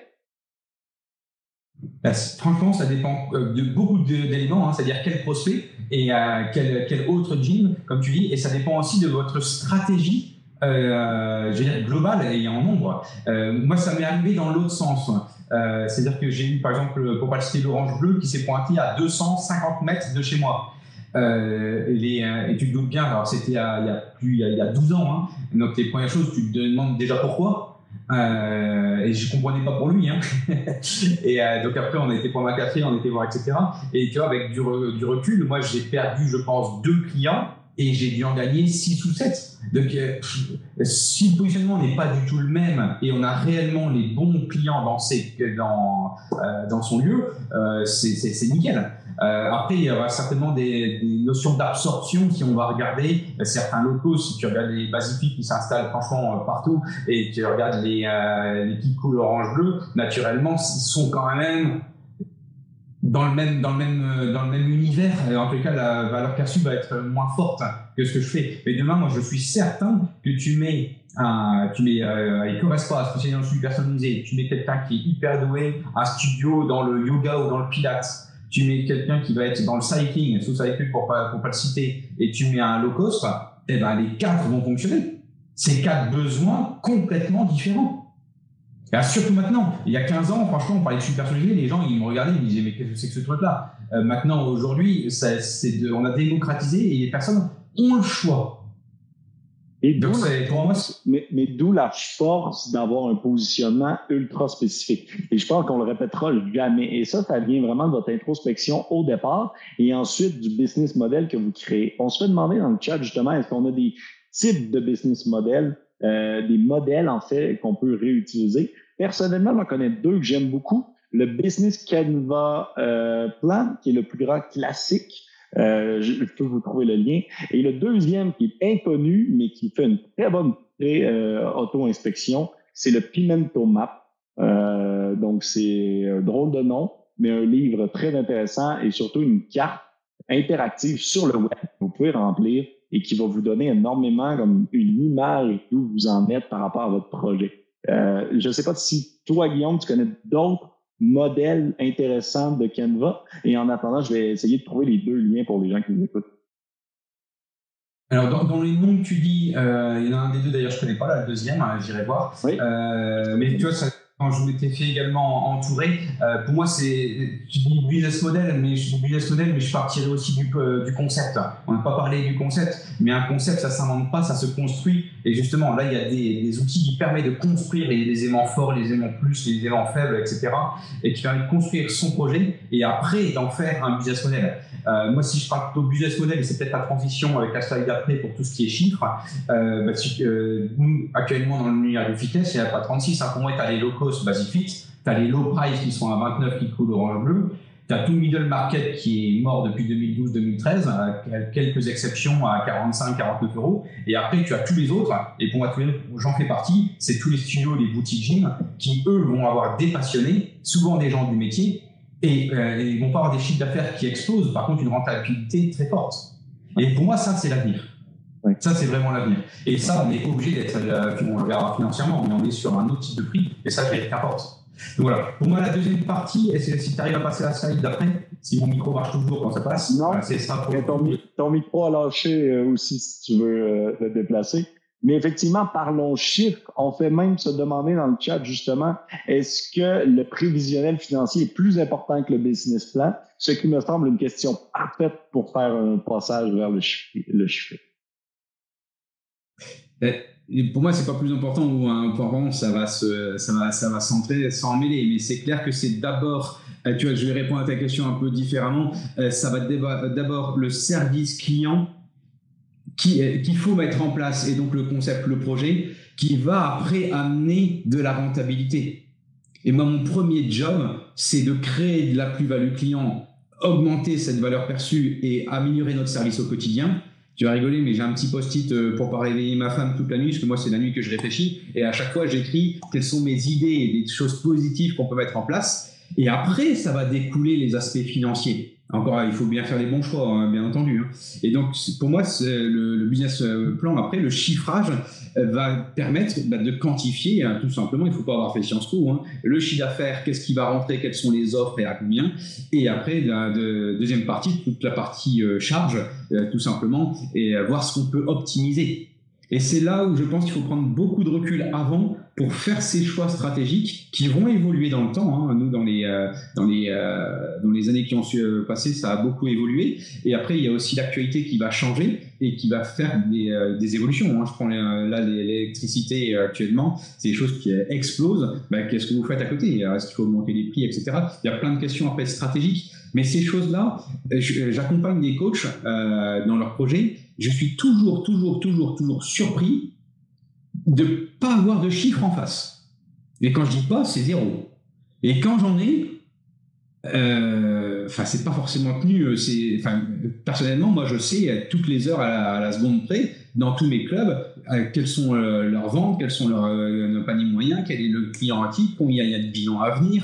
Franchement, ça dépend de beaucoup d'éléments, hein, c'est-à-dire quel prospect et quel autre gym, comme tu dis, et ça dépend aussi de votre stratégie je veux dire globale et en nombre. Moi, ça m'est arrivé dans l'autre sens. C'est-à-dire que j'ai eu, par exemple, pour pas citer l'Orange Bleu, qui s'est pointé à 250 mètres de chez moi. Et tu te doutes bien, alors c'était il y a 12 ans, hein, donc les premières choses, tu te demandes déjà pourquoi, et je comprenais pas pour lui, hein. Et donc après on a été prendre un café, on était voir, etc. Et tu vois, avec du recul, moi j'ai perdu, je pense, 2 clients et j'ai dû en gagner 6 ou 7. Donc si le positionnement n'est pas du tout le même et on a réellement les bons clients dans son lieu, c'est nickel. Après, il y aura certainement des notions d'absorption si on va regarder certains locaux. Si tu regardes les Basifiques qui s'installent franchement partout et tu regardes les petites couleurs orange-bleu, naturellement, ils sont quand même dans le même univers. En tout cas, la valeur perçue va être moins forte que ce que je fais. Mais demain, moi, je suis certain que tu mets il correspond à spécialisé dans le suivi personnalisé. Tu mets quelqu'un qui est hyper doué, un studio dans le yoga ou dans le pilates. Tu mets quelqu'un qui va être dans le cycling, sous cycling pour pas le citer, et tu mets un low cost, eh ben les 4 vont fonctionner. C'est 4 besoins complètement différents. Et surtout maintenant, il y a 15 ans, franchement, on parlait de suivi personnalisé, les gens ils me regardaient, ils me disaient mais qu'est-ce que c'est que ce truc-là? maintenant, aujourd'hui, on a démocratisé et les personnes ont le choix. Et donc, pour moi, mais d'où la force d'avoir un positionnement ultra spécifique. Et je pense qu'on le répétera jamais. Et ça vient vraiment de votre introspection au départ et ensuite du business model que vous créez. On se fait demander dans le chat, justement, est-ce qu'on a des types de business models, des modèles, en fait, qu'on peut réutiliser. Personnellement, j'en connais deux que j'aime beaucoup. Le Business Canva Plan, qui est le plus grand classique. Je peux vous trouver le lien. Et le deuxième qui est inconnu, mais qui fait une très bonne auto-inspection, c'est le Pimento Map. Donc, c'est un drôle de nom, mais un livre très intéressant et surtout une carte interactive sur le web que vous pouvez remplir et qui va vous donner énormément comme une image d'où vous en êtes par rapport à votre projet. Je ne sais pas si toi, Guillaume, tu connais d'autres modèle intéressant de Canva. Et en attendant, je vais essayer de trouver les deux liens pour les gens qui nous écoutent. Alors, dans les noms que tu dis, il y en a un des deux, d'ailleurs, je ne connais pas, là, le deuxième, j'irai voir. Oui. Mais tu vois, quand je m'étais fait également entourer, pour moi, tu dis business model, mais je partirais aussi du concept. On n'a pas parlé du concept, mais un concept, ça ne s'invente pas, ça se construit. Et justement, là, il y a des outils qui permettent de construire les éléments forts, les éléments plus, les éléments faibles, etc. Et qui permettent de construire son projet et après d'en faire un business model. Moi, si je parle plutôt business model, et c'est peut-être la transition avec la slide d'après pour tout ce qui est chiffres, nous, actuellement, dans l'univers du fitness, il n'y a pas 36. Pour moi, tu as les low cost basic fit, tu as les low price qui sont à 29 qui coulent orange-bleu, tu as tout le middle market qui est mort depuis 2012-2013, avec quelques exceptions à 45-49 euros. Et après, tu as tous les autres, et pour moi, j'en fais partie, c'est tous les studios, les boutiques gym, qui, eux, vont avoir des passionnés, souvent des gens du métier, et ils vont pas avoir des chiffres d'affaires qui explosent, par contre, une rentabilité très forte. Et pour moi, ça, c'est l'avenir. Oui. Ça, c'est vraiment l'avenir. Et ça, on est obligé d'être, on le verra financièrement, mais on est sur un autre type de prix, et ça, qu'importe. Donc voilà, pour moi, la deuxième partie, si tu arrives à passer la slide d'après, si mon micro marche toujours quand ça passe, non, c'est ça. Ton micro a lâché aussi si tu veux le déplacer. Mais effectivement, parlons chiffres. On fait même se demander dans le chat, justement, est-ce que le prévisionnel financier est plus important que le business plan? Ce qui me semble une question parfaite pour faire un passage vers le chiffre. Pour moi, c'est pas plus important ou important, ça va s'entrer sans mêler. Mais c'est clair que c'est d'abord, tu vois, je vais répondre à ta question un peu différemment. Ça va être d'abord le service client qu'il faut mettre en place, et donc le concept, le projet, qui va après amener de la rentabilité. Et moi, mon premier job, c'est de créer de la plus-value client, augmenter cette valeur perçue et améliorer notre service au quotidien. Tu vas rigoler, mais j'ai un petit post-it pour pas réveiller ma femme toute la nuit, parce que moi, c'est la nuit que je réfléchis. Et à chaque fois, j'écris quelles sont mes idées et des choses positives qu'on peut mettre en place. Et après, ça va découler les aspects financiers. Encore, il faut bien faire les bons choix, hein, bien entendu. Hein. Et donc, pour moi, le business plan, après, le chiffrage va permettre de quantifier, hein, tout simplement, il ne faut pas avoir fait Sciences Po, hein, le chiffre d'affaires, qu'est-ce qui va rentrer, quelles sont les offres et à combien. Et après, deuxième partie, toute la partie charge, tout simplement, et voir ce qu'on peut optimiser. Et c'est là où je pense qu'il faut prendre beaucoup de recul avant pour faire ces choix stratégiques qui vont évoluer dans le temps. Hein. Nous, dans les années qui ont passé, ça a beaucoup évolué. Et après, il y a aussi l'actualité qui va changer et qui va faire des évolutions. Hein. Je prends l'électricité actuellement, c'est des choses qui explosent. Qu'est-ce que vous faites à côté? Est-ce qu'il faut augmenter les prix, etc. Il y a plein de questions après stratégiques. Mais ces choses-là, j'accompagne des coachs dans leurs projets. Je suis toujours surpris de ne pas avoir de chiffres en face. Et quand je dis pas, c'est 0. Et quand j'en ai, c'est pas forcément tenu. Personnellement, moi, je sais toutes les heures à la seconde près, dans tous mes clubs, quelles sont leurs ventes, quels sont leurs paniers moyens, quel est le client actif, combien il y a de bilans à venir,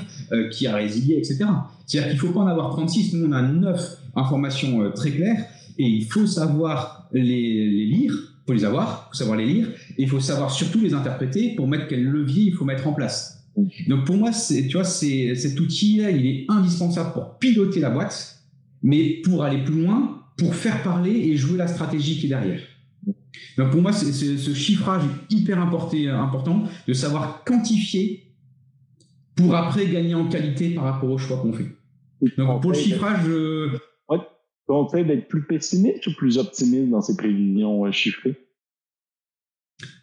qui a résilié, etc. C'est-à-dire qu'il ne faut pas en avoir 36. Nous, on a 9 informations très claires et il faut savoir les lire. Il faut les avoir, il faut savoir les lire, et il faut savoir surtout les interpréter pour mettre quel levier il faut mettre en place. Donc pour moi, cet outil-là, il est indispensable pour piloter la boîte, mais pour aller plus loin, pour faire parler et jouer la stratégie qui est derrière. Donc pour moi, ce chiffrage est hyper important de savoir quantifier pour après gagner en qualité par rapport aux choix qu'on fait. Donc, pour le chiffrage... Ouais, tu conseilles d'être plus pessimiste ou plus optimiste dans ces prévisions chiffrées?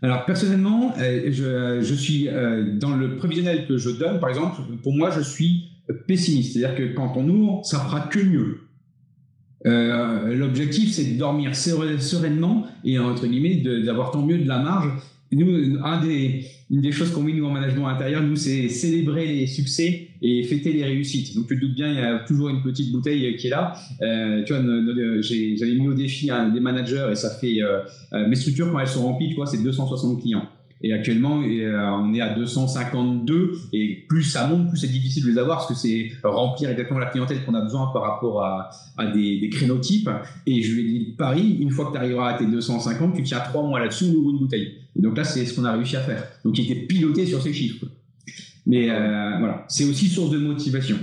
Alors, personnellement, je suis dans le prévisionnel que je donne, par exemple, pour moi, je suis pessimiste. C'est-à-dire que quand on ouvre, ça fera que mieux. L'objectif, c'est de dormir sereinement et, entre guillemets, d'avoir tant mieux de la marge. Nous, une des choses qu'on met nous en management intérieur, nous, c'est célébrer les succès et fêter les réussites. Donc, tu te doutes bien, il y a toujours une petite bouteille qui est là. Tu vois, j'avais mis au défi des managers et ça fait mes structures, quand elles sont remplies, tu vois, c'est 260 clients. Et actuellement, on est à 252 et plus ça monte, plus c'est difficile de les avoir parce que c'est remplir exactement la clientèle qu'on a besoin par rapport à des créneaux-types. Et je lui ai dit, Paris, une fois que tu arriveras à tes 250, tu tiens 3 mois là-dessus, on ouvre une bouteille. Et donc là, c'est ce qu'on a réussi à faire. Donc, il était piloté sur ces chiffres. Mais voilà, c'est aussi source de motivation.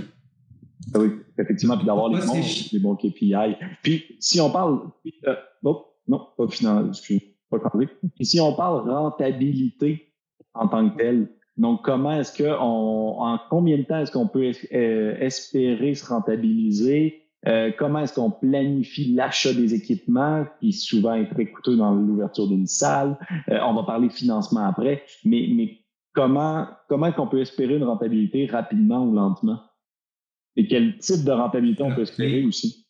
Ah oui, effectivement, puis d'avoir les bons KPI. Puis, si on parle... non, pas final, excusez-moi. Et si on parle rentabilité en tant que telle, donc comment est-ce que en combien de temps est-ce qu'on peut espérer se rentabiliser? Comment est-ce qu'on planifie l'achat des équipements, qui souvent est très coûteux dans l'ouverture d'une salle? On va parler financement après, mais comment qu'on peut espérer une rentabilité rapidement ou lentement? Et quel type de rentabilité on peut espérer aussi?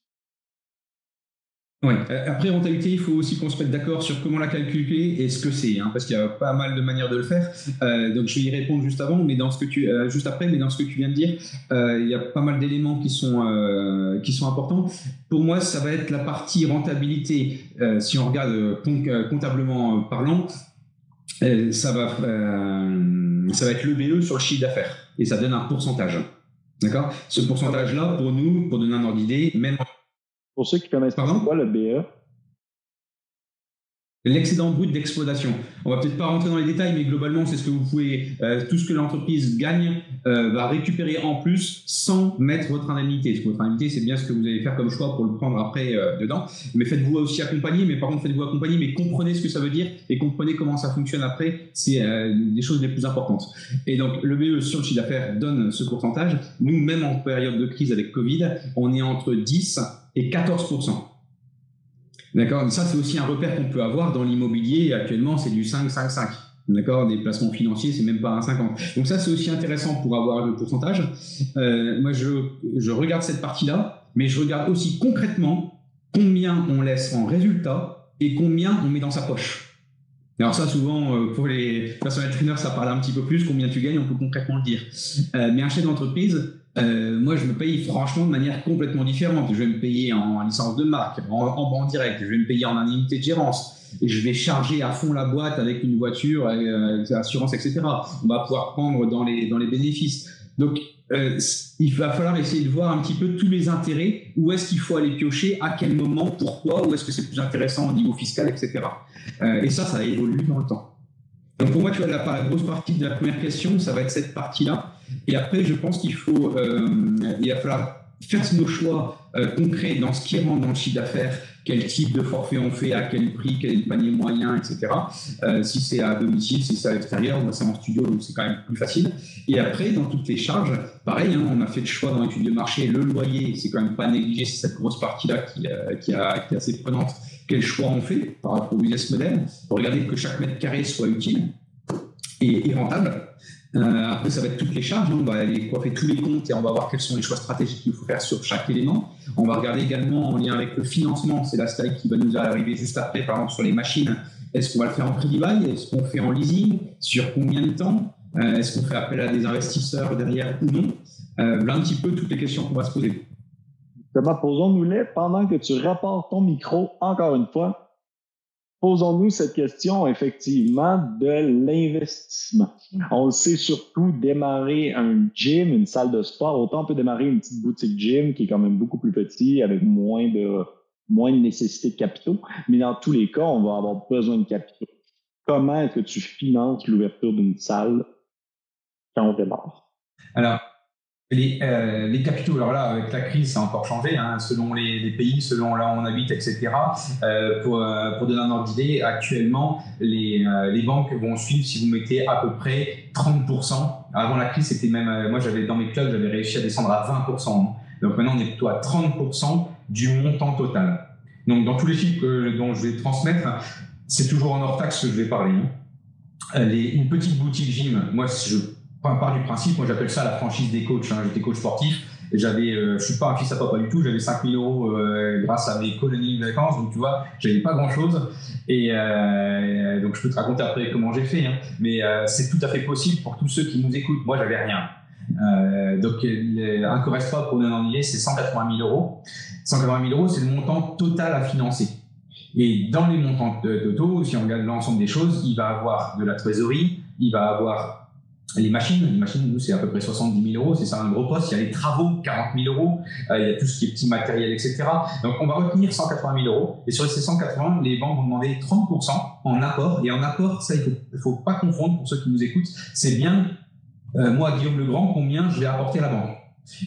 Oui. Après, rentabilité, il faut aussi qu'on se mette d'accord sur comment la calculer et ce que c'est, parce qu'il y a pas mal de manières de le faire. Donc, je vais y répondre juste avant, mais dans ce que juste après, mais dans ce que tu viens de dire, il y a pas mal d'éléments qui sont importants. Pour moi, ça va être la partie rentabilité. Si on regarde comptablement parlant, ça va être l'EBE sur le chiffre d'affaires et ça donne un pourcentage. D'accord? Ce pourcentage-là, pour nous, pour donner un ordre d'idée, même pour ceux qui connaissent pas, c'est quoi le BE? L'excédent brut d'exploitation. On va peut-être pas rentrer dans les détails, mais globalement, c'est ce que vous pouvez, tout ce que l'entreprise gagne va récupérer en plus sans mettre votre indemnité. Parce que votre indemnité, c'est bien ce que vous allez faire comme choix pour le prendre après dedans. Mais faites-vous aussi accompagner. Mais par contre, faites-vous accompagner, mais comprenez ce que ça veut dire et comprenez comment ça fonctionne après. C'est des choses les plus importantes. Et donc, le BE sur le chiffre d'affaires donne ce pourcentage. Nous, même en période de crise avec Covid, on est entre 10 et 14%. D'accord. Ça, c'est aussi un repère qu'on peut avoir dans l'immobilier. Actuellement, c'est du 5-5-5. D'accord. Des placements financiers, c'est même pas un 50. Donc ça, c'est aussi intéressant pour avoir le pourcentage. Moi, je regarde cette partie-là, mais je regarde aussi concrètement combien on laisse en résultat et combien on met dans sa poche. Alors ça, souvent, pour les personnel trainers, ça parle un petit peu plus. Combien tu gagnes, on peut concrètement le dire. Mais un chef d'entreprise, moi, je me paye franchement de manière complètement différente. Je vais me payer en licence de marque, en banque directe, je vais me payer en indemnité de gérance, et je vais charger à fond la boîte avec une voiture, assurance, etc. On va pouvoir prendre dans les bénéfices. Donc, il va falloir essayer de voir un petit peu tous les intérêts, où est-ce qu'il faut aller piocher, à quel moment, pourquoi, où est-ce que c'est plus intéressant au niveau fiscal, etc. Et ça évolue dans le temps. Donc pour moi, tu vois, la grosse partie de la première question, ça va être cette partie-là. Et après, je pense qu'il va falloir faire nos choix concrets dans ce qui rentre dans le chiffre d'affaires, quel type de forfait on fait, à quel prix, quel est le panier moyen, etc. Si c'est à domicile, si c'est à l'extérieur, c'est en studio, donc c'est quand même plus facile. Et après, dans toutes les charges, pareil, on a fait le choix dans l'étude de marché, le loyer, c'est quand même pas négligé, c'est cette grosse partie-là qui est assez prenante. Quel choix on fait par rapport au business model pour regarder que chaque mètre carré soit utile et rentable. Après, ça va être toutes les charges. On va aller coiffer tous les comptes et on va voir quels sont les choix stratégiques qu'il faut faire sur chaque élément. On va regarder également en lien avec le financement. C'est la slide qui va nous arriver juste après, par exemple, sur les machines. Est-ce qu'on va le faire en crédit bail? Est-ce qu'on fait en leasing? Sur combien de temps? Est-ce qu'on fait appel à des investisseurs derrière ou non? Là, un petit peu toutes les questions qu'on va se poser. Posons-nous-les pendant que tu rapportes ton micro, encore une fois. Posons-nous cette question, effectivement, de l'investissement. On le sait surtout, démarrer un gym, une salle de sport, autant on peut démarrer une petite boutique gym qui est quand même beaucoup plus petit, avec moins de nécessité de capitaux. Mais dans tous les cas, on va avoir besoin de capitaux. Comment est-ce que tu finances l'ouverture d'une salle quand on démarre? Alors, les capitaux, alors là, avec la crise, ça a encore changé, selon les pays, selon là où on habite, etc. Pour donner un ordre d'idée, actuellement, les banques vont suivre si vous mettez à peu près 30%. Avant la crise, c'était même, moi, dans mes clubs, j'avais réussi à descendre à 20%. Donc maintenant, on est plutôt à 30% du montant total. Donc dans tous les chiffres dont je vais transmettre, c'est toujours en hors taxe que je vais parler. Une petite boutique gym, moi, je pars du principe, moi j'appelle ça la franchise des coachs. J'étais coach sportif. Je suis pas un fils à papa du tout, j'avais 5 000 € grâce à mes colonies de vacances, donc tu vois, j'avais pas grand chose. Et donc je peux te raconter après comment j'ai fait, mais c'est tout à fait possible pour tous ceux qui nous écoutent. Moi, j'avais rien. Donc un Corestra, pour donner en idée, c'est 180 000 €. 180 000 €, c'est le montant total à financer. Et dans les montants totaux, si on regarde l'ensemble des choses, il va avoir de la trésorerie, il va avoir les machines, nous, c'est à peu près 70 000 €, c'est ça un gros poste. Il y a les travaux, 40 000 €, il y a tout ce qui est petit matériel, etc. Donc, on va retenir 180 000 €. Et sur ces 180, les banques vont demander 30% en apport. Et en apport, ça, il faut pas confondre pour ceux qui nous écoutent. C'est bien, moi, Guillaume Legrand, combien je vais apporter à la banque.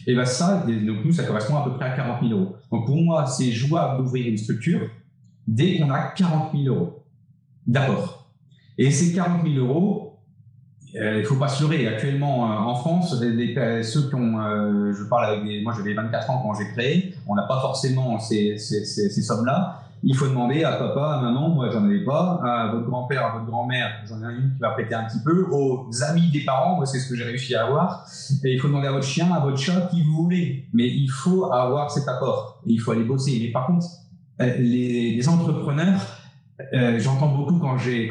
Et bien ça, donc nous, ça correspond à peu près à 40 000 €. Donc, pour moi, c'est jouable d'ouvrir une structure dès qu'on a 40 000 € d'apport. Et ces 40 000 €, il faut pas se leurrer. Actuellement, en France, ceux qui ont, je parle avec moi j'avais 24 ans quand j'ai créé, on n'a pas forcément ces sommes-là. Il faut demander à papa, à maman, moi j'en avais pas, à votre grand-père, à votre grand-mère, j'en ai une qui va prêter un petit peu, aux amis des parents, moi c'est ce que j'ai réussi à avoir. Et il faut demander à votre chien, à votre chat, qui vous voulez. Mais il faut avoir cet apport. Et il faut aller bosser. Mais par contre, les entrepreneurs, j'entends beaucoup quand j'ai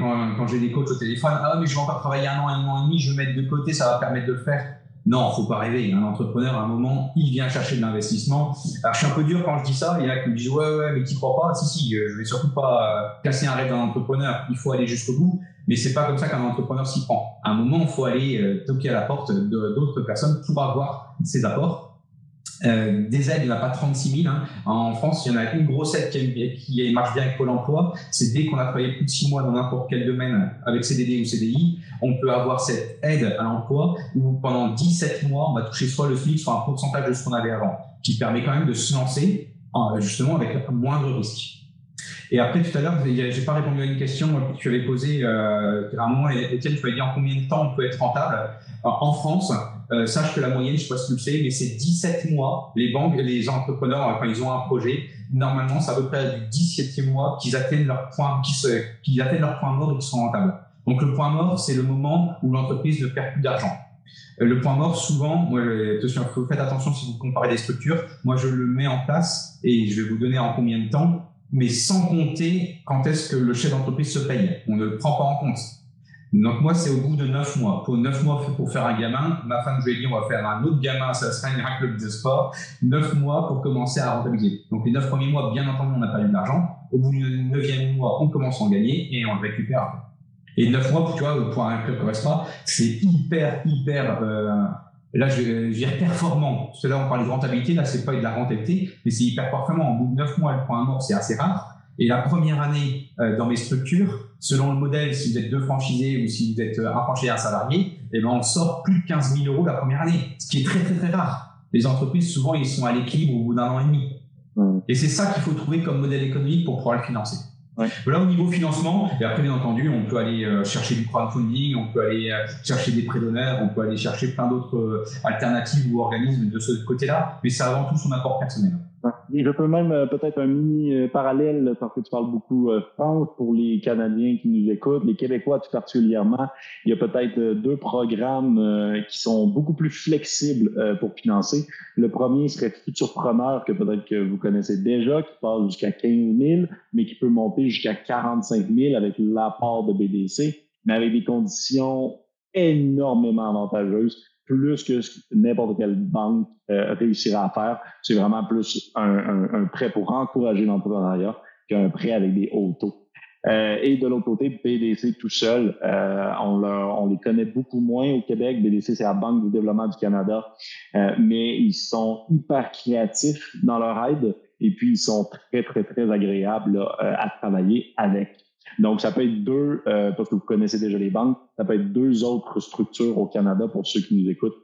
des coachs au téléphone, ah mais je vais encore travailler 1 an et demi, je vais mettre de côté, ça va permettre de le faire. Non, faut pas rêver. Un entrepreneur, à un moment, il vient chercher de l'investissement. Alors, je suis un peu dur quand je dis ça. Il y en a qui me disent, ouais, mais tu crois pas? Si, je vais surtout pas casser un rêve d'un entrepreneur. Il faut aller jusqu'au bout. Mais c'est pas comme ça qu'un entrepreneur s'y prend. À un moment, il faut aller toquer à la porte d'autres personnes pour avoir ces apports. Des aides, il n'y en a pas 36 000. En France, il y en a une grosse aide qui marche bien avec Pôle emploi. C'est dès qu'on a travaillé plus de 6 mois dans n'importe quel domaine avec CDD ou CDI, on peut avoir cette aide à l'emploi où pendant 17 mois, on va toucher soit le SMIC, soit un pourcentage de ce qu'on avait avant, qui permet quand même de se lancer justement avec moindre risque. Et après, tout à l'heure, j'ai pas répondu à une question que tu avais posée. À un moment, Étienne, tu m'avais dit en combien de temps on peut être rentable. Alors, en France, sache que la moyenne, je sais pas si tu le sais, mais c'est 17 mois. Les banques, les entrepreneurs, quand ils ont un projet, normalement, c'est à peu près du 17e mois qu'ils atteignent leur point, qu'ils atteignent leur point mort et qu'ils sont rentables. Donc, le point mort, c'est le moment où l'entreprise ne perd plus d'argent. Le point mort, souvent, moi, faites attention si vous comparez des structures. Moi, je le mets en place et je vais vous donner en combien de temps, mais sans compter quand est-ce que le chef d'entreprise se paye. On ne le prend pas en compte. Donc moi, c'est au bout de 9 mois. Pour 9 mois pour faire un gamin, ma femme, je lui ai dit, on va faire un autre gamin, ça sera un club de sport. 9 mois pour commencer à rentabiliser. Donc les 9 premiers mois, bien entendu, on n'a pas eu d'argent. Au bout du 9e mois, on commence à en gagner et on le récupère après. Et 9 mois, tu vois, pour un club Corestra, c'est hyper, là, je vais dire performant. Parce que là, on parlait de rentabilité, là, c'est pas de la rentabilité, mais c'est hyper performant. Au bout de 9 mois, le point mort, c'est assez rare. Et la première année, dans mes structures, selon le modèle, si vous êtes 2 franchisés ou si vous êtes un franchisé et un salarié, eh ben, on sort plus de 15 000 € la première année. Ce qui est très, très, très rare. Les entreprises, souvent, ils sont à l'équilibre au bout d'1 an et demi. Et c'est ça qu'il faut trouver comme modèle économique pour pouvoir le financer. Ouais. Là, au niveau financement, et après, bien entendu, on peut aller chercher du crowdfunding, on peut aller chercher des prêts d'honneur, on peut aller chercher plein d'autres alternatives ou organismes de ce côté-là, mais c'est avant tout son apport personnel. Et je peux même peut-être un mini parallèle, parce que tu parles beaucoup France, pour les Canadiens qui nous écoutent, les Québécois tout particulièrement. Il y a peut-être 2 programmes qui sont beaucoup plus flexibles pour financer. Le premier serait Futurpreneur, que peut-être que vous connaissez déjà, qui passe jusqu'à 15 000, mais qui peut monter jusqu'à 45 000 avec l'apport de BDC, mais avec des conditions énormément avantageuses, plus que n'importe quelle banque réussira à faire. C'est vraiment plus un prêt pour encourager l'entrepreneuriat qu'un prêt avec des hauts taux. Et de l'autre côté, BDC tout seul, on les connaît beaucoup moins au Québec. BDC, c'est la Banque du développement du Canada, mais ils sont hyper créatifs dans leur aide et puis ils sont très, très, très agréables là, à travailler avec. Donc, ça peut être 2, parce que vous connaissez déjà les banques, ça peut être 2 autres structures au Canada pour ceux qui nous écoutent,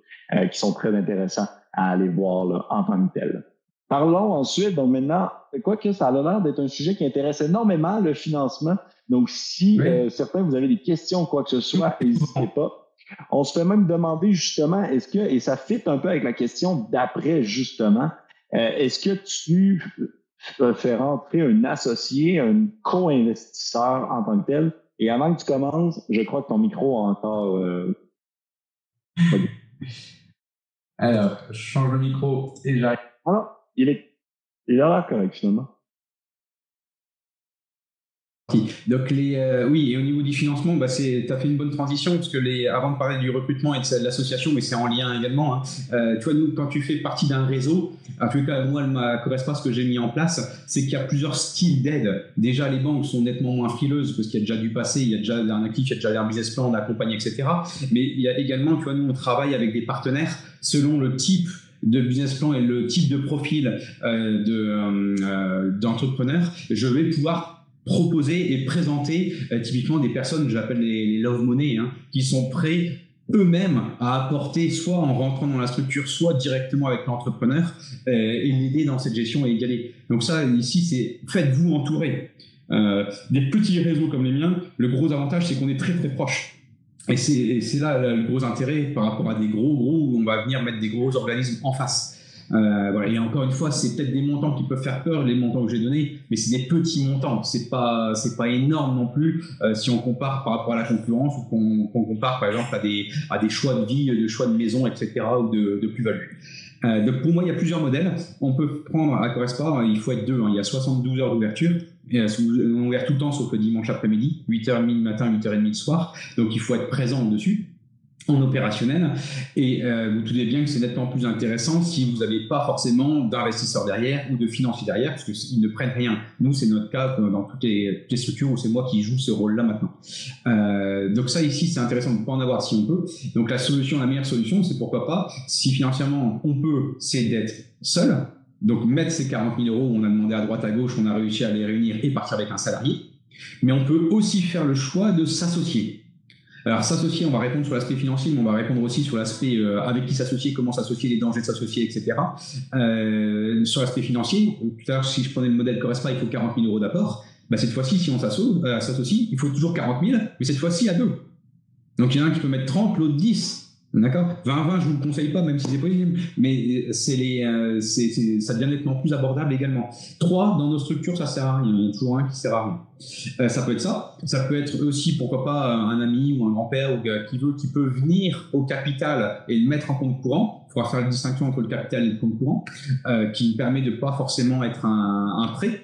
qui sont très intéressants à aller voir là, en tant que tel. Parlons ensuite, donc maintenant, quoi que ça a l'air d'être un sujet qui intéresse énormément le financement. Donc, si certains, vous avez des questions ou quoi que ce soit, n'hésitez pas. On se fait même demander justement, est-ce que, et ça fit un peu avec la question d'après justement, Est-ce que tu fais rentrer un associé, un co-investisseur en tant que tel? Et avant que tu commences, je crois que ton micro a encore... Alors, je change le micro et j'arrive. Ah non, il a l'air correct finalement. Donc oui, et au niveau du financement, tu as fait une bonne transition parce que avant de parler du recrutement et de l'association, mais c'est en lien également. Tu vois, nous, quand tu fais partie d'un réseau, en tout cas, moi, ma Correspa, ce que j'ai mis en place, c'est qu'il y a plusieurs styles d'aide. Déjà, les banques sont nettement moins frileuses parce qu'il y a déjà du passé, il y a déjà un actif, il y a déjà un business plan, on accompagne, etc. Mais il y a également, tu vois, nous, on travaille avec des partenaires selon le type de business plan et le type de profil d'entrepreneur. Je vais pouvoir proposer et présenter typiquement des personnes que j'appelle les love money, qui sont prêts eux-mêmes à apporter soit en rentrant dans la structure, soit directement avec l'entrepreneur et l'aider dans cette gestion et égaler. Donc ça, ici, c'est faites-vous entourer. Des petits réseaux comme les miens, le gros avantage, c'est qu'on est très très proches. Et c'est là le gros intérêt par rapport à des gros où on va venir mettre des gros organismes en face. Voilà. Et encore une fois, c'est peut-être des montants qui peuvent faire peur, les montants que j'ai donnés, mais c'est des petits montants. C'est pas énorme non plus si on compare par rapport à la concurrence ou qu'on compare par exemple à des choix de vie, de choix de maison, etc. ou de plus-value. Donc pour moi, il y a plusieurs modèles. On peut prendre à Correspa, il faut être deux. Il y a 72 heures d'ouverture. On est ouvert tout le temps sauf le dimanche après-midi, 8h30 le matin, 8h30 le soir. Donc il faut être présent dessus en opérationnel et vous doutez bien que c'est nettement plus intéressant si vous n'avez pas forcément d'investisseurs derrière ou de financiers derrière parce qu'ils ne prennent rien. Nous, c'est notre cas dans toutes les structures où c'est moi qui joue ce rôle-là maintenant. Donc ça ici, c'est intéressant de ne pas en avoir si on peut. Donc la meilleure solution, c'est pourquoi pas, si financièrement on peut, c'est d'être seul. Donc mettre ces 40 000 euros, on a demandé à droite à gauche, on a réussi à les réunir et partir avec un salarié. Mais on peut aussi faire le choix de s'associer. Alors s'associer, on va répondre sur l'aspect financier, mais on va répondre aussi sur l'aspect avec qui s'associe, comment s'associer, les dangers de s'associer, etc. Sur l'aspect financier, tout à l'heure, si je prenais le modèle Correspa, il faut 40 000 euros d'apport. Cette fois-ci, si on s'associe, il faut toujours 40 000, mais cette fois-ci à deux. Donc il y en a un qui peut mettre 30, l'autre 10. D'accord, 20-20, je ne vous le conseille pas, même si c'est possible, mais ça devient nettement plus abordable également. 3, dans nos structures, ça ne sert à rien. Il y a toujours un qui sert à rien. Ça peut être ça. Ça peut être aussi, pourquoi pas, un ami ou un grand-père qui peut venir au capital et le mettre en compte courant. Il faudra faire la distinction entre le capital et le compte courant, qui permet de ne pas forcément être un prêt.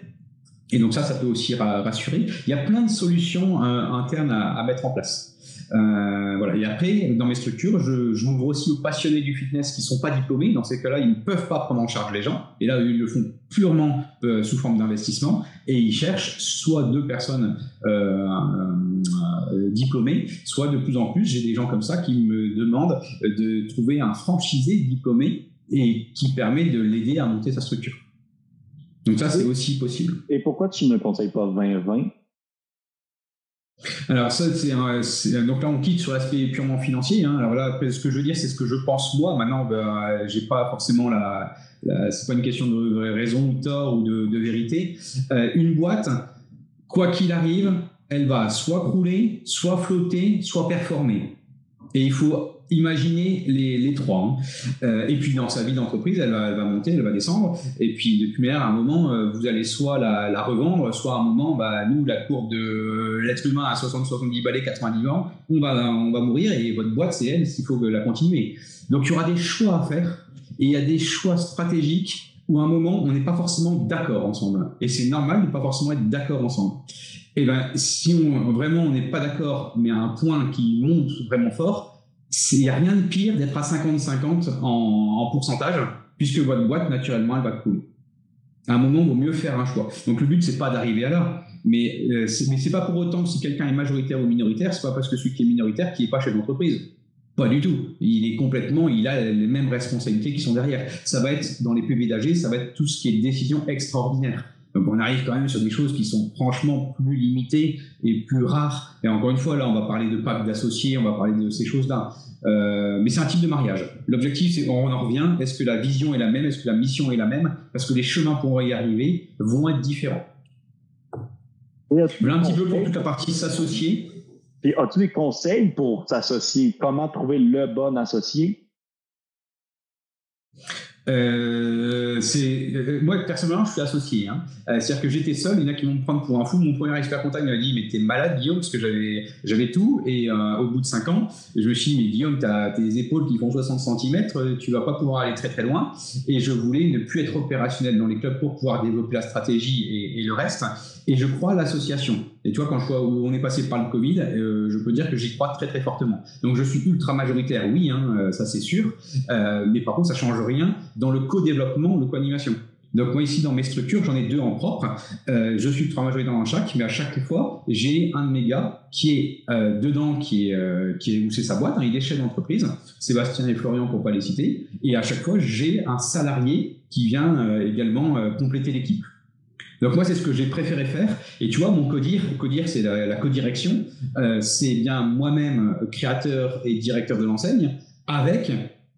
Et donc ça peut aussi rassurer. Il y a plein de solutions internes à mettre en place. Voilà. Et après, dans mes structures, je m'ouvre aussi aux passionnés du fitness qui ne sont pas diplômés. Dans ces cas-là, ils ne peuvent pas prendre en charge les gens. Et là, ils le font purement sous forme d'investissement. Et ils cherchent soit 2 personnes diplômées, soit de plus en plus, j'ai des gens comme ça qui me demandent de trouver un franchisé diplômé et qui permet de l'aider à monter sa structure. Donc ça, c'est aussi possible. Et pourquoi tu ne me conseilles pas 20-20 ? Alors ça, donc là on quitte sur l'aspect purement financier. Alors là, ce que je veux dire, c'est ce que je pense moi. Maintenant, j'ai pas forcément c'est pas une question de raison ou tort ou de vérité. Une boîte, quoi qu'il arrive, elle va soit crouler, soit flotter, soit performer. Et il faut imaginer les trois. Et puis dans sa vie d'entreprise, elle va monter, elle va descendre. Et puis de toute manière, à un moment, vous allez soit la revendre, soit à un moment, nous, la courbe de l'être humain à 60-70 balais, 90 ans, on va mourir et votre boîte, c'est elle, s'il faut la continuer. Donc il y aura des choix à faire et il y a des choix stratégiques où à un moment, on n'est pas forcément d'accord ensemble. Et c'est normal de ne pas forcément être d'accord ensemble. Et si on n'est pas d'accord, mais à un point qui monte vraiment fort, il n'y a rien de pire d'être à 50-50 en pourcentage, puisque votre boîte, naturellement, elle va couler. À un moment, il vaut mieux faire un choix. Donc, le but, c'est pas d'arriver à là. Mais c'est pas pour autant que si quelqu'un est majoritaire ou minoritaire, c'est pas parce que celui qui est minoritaire qui n'est pas chef d'entreprise. Pas du tout. Il a les mêmes responsabilités qui sont derrière. Ça va être dans les PV d'AG, ça va être tout ce qui est décision extraordinaire. Donc on arrive quand même sur des choses qui sont franchement plus limitées et plus rares. Et encore une fois, là, on va parler de pacte d'associés, on va parler de ces choses-là. Mais c'est un type de mariage. L'objectif, c'est on en revient. Est-ce que la vision est la même? Est-ce que la mission est la même? Parce que les chemins pour y arriver vont être différents. Voilà un petit peu pour toute la partie s'associer. Et as-tu des conseils pour s'associer? Comment trouver le bon associé? Moi, personnellement, je suis associé. C'est-à-dire que j'étais seul. Il y en a qui vont me prendre pour un fou. Mon premier expert comptable m'a dit: mais t'es malade, Guillaume, parce que j'avais tout. Et au bout de 5 ans, je me suis dit: mais Guillaume, t'as tes épaules qui font 60 cm, tu vas pas pouvoir aller très très loin. Et je voulais ne plus être opérationnel dans les clubs pour pouvoir développer la stratégie et le reste. Et je crois à l'association. Et tu vois, quand on est passé par le Covid, je peux dire que j'y crois très très fortement. Donc je suis ultra majoritaire, oui, ça c'est sûr. Mais par contre, ça change rien dans le co-développement, le co-animation. Donc moi ici dans mes structures, j'en ai 2 en propre. Je suis ultra majoritaire dans chaque, mais à chaque fois, j'ai un de mes gars qui est dedans, qui est où c'est sa boîte, il est chef d'entreprise, Sébastien et Florian pour pas les citer. Et à chaque fois, j'ai un salarié qui vient également compléter l'équipe. Donc moi, c'est ce que j'ai préféré faire. Et tu vois, mon codir c'est la codirection. C'est bien moi-même créateur et directeur de l'enseigne avec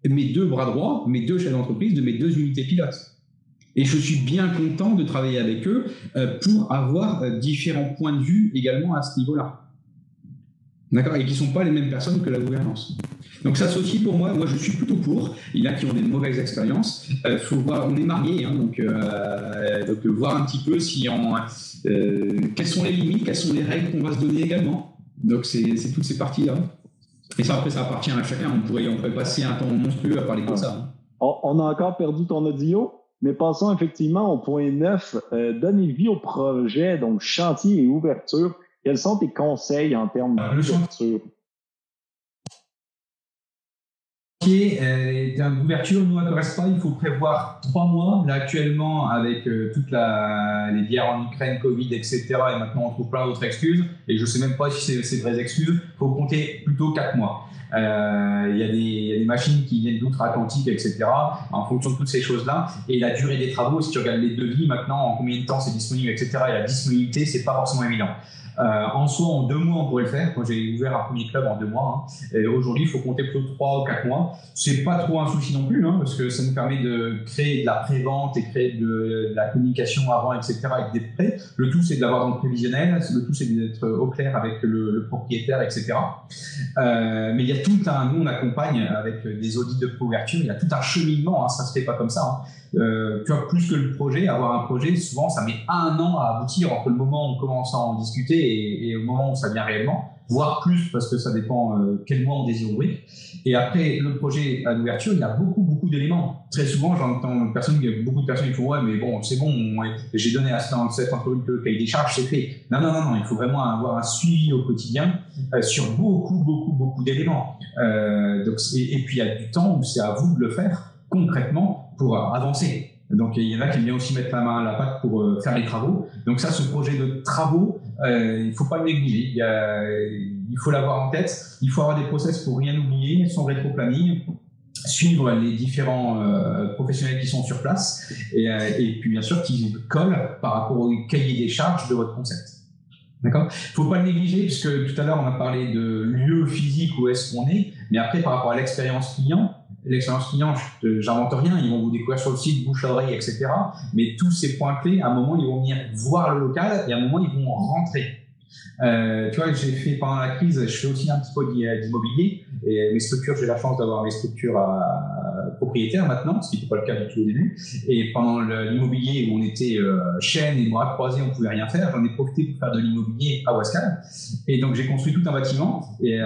mes 2 bras droits, mes 2 chefs d'entreprise de mes 2 unités pilotes. Et je suis bien content de travailler avec eux pour avoir différents points de vue également à ce niveau-là. D'accord ? Et qui ne sont pas les mêmes personnes que la gouvernance. Donc s'associer pour moi, je suis plutôt pour. Il y en a qui ont des mauvaises expériences. Faut voir, on est mariés, donc voir un petit peu quelles sont les limites, quelles sont les règles qu'on va se donner également. Donc c'est toutes ces parties-là. Et ça, après, ça appartient à chacun. On pourrait passer un temps monstrueux à parler comme ça. On a encore perdu ton audio, mais passons effectivement au point 9. Donner vie au projet, donc chantier et ouverture. Quels sont tes conseils en termes d'ouverture? D'ouverture, nous à Correspa, il faut prévoir 3 mois. Là actuellement, avec toutes les guerres en Ukraine, Covid, etc. Et maintenant on trouve plein d'autres excuses. Et je ne sais même pas si c'est vraies excuses. Il faut compter plutôt 4 mois. Il y a des machines qui viennent d'outre-Atlantique, etc. En fonction de toutes ces choses-là. Et la durée des travaux, si tu regardes les devis maintenant, en combien de temps c'est disponible, etc. Et la disponibilité, c'est pas forcément évident. En soi, en 2 mois, on pourrait le faire. Moi, j'ai ouvert un premier club en 2 mois. Et aujourd'hui, il faut compter plutôt 3 ou 4 mois. C'est pas trop un souci non plus, parce que ça nous permet de créer de la pré-vente et créer de la communication avant, etc. avec des prêts. Le tout, c'est de l'avoir dans le prévisionnel. Le tout, c'est d'être au clair avec le propriétaire, etc. Mais il y a tout nous, on accompagne avec des audits de couverture. Il y a tout un cheminement. Ça se fait pas comme ça. Tu vois, plus que le projet, avoir un projet, souvent, ça met 1 an à aboutir entre le moment où on commence à en discuter et au moment où ça vient réellement, voire plus, parce que ça dépend quel mois on désire ouvrir. Et après, le projet à l'ouverture, il y a beaucoup d'éléments. Très souvent, j'entends beaucoup de personnes qui font « ouais, mais bon, c'est bon, j'ai donné à cette entreprise le cahier des charges, c'est fait ». Non, il faut vraiment avoir un suivi au quotidien sur beaucoup d'éléments. Et puis, il y a du temps où c'est à vous de le faire concrètement pour avancer. Donc, il y en a qui viennent aussi mettre la main à la pâte pour faire les travaux. Donc ça, ce projet de travaux, il ne faut pas le négliger. Il faut l'avoir en tête. Il faut avoir des process pour rien oublier, son rétro-planning, suivre les différents professionnels qui sont sur place et puis bien sûr qui collent par rapport au cahier des charges de votre concept. D'accord ? Il ne faut pas le négliger puisque tout à l'heure, on a parlé de lieu physique où est-ce qu'on est, mais après, par rapport à l'expérience client, j'invente rien, ils vont vous découvrir sur le site, bouche à oreille, etc. Mais tous ces points clés, à un moment, ils vont venir voir le local et à un moment, ils vont rentrer. Tu vois, j'ai fait pendant la crise, je fais aussi un petit peu d'immobilier et mes structures, j'ai la chance d'avoir mes structures propriétaires maintenant, ce qui n'était pas le cas du tout au début. Et pendant l'immobilier où on était chaîne et bras croisés, on pouvait rien faire, j'en ai profité pour faire de l'immobilier à Wascal. Et donc j'ai construit tout un bâtiment et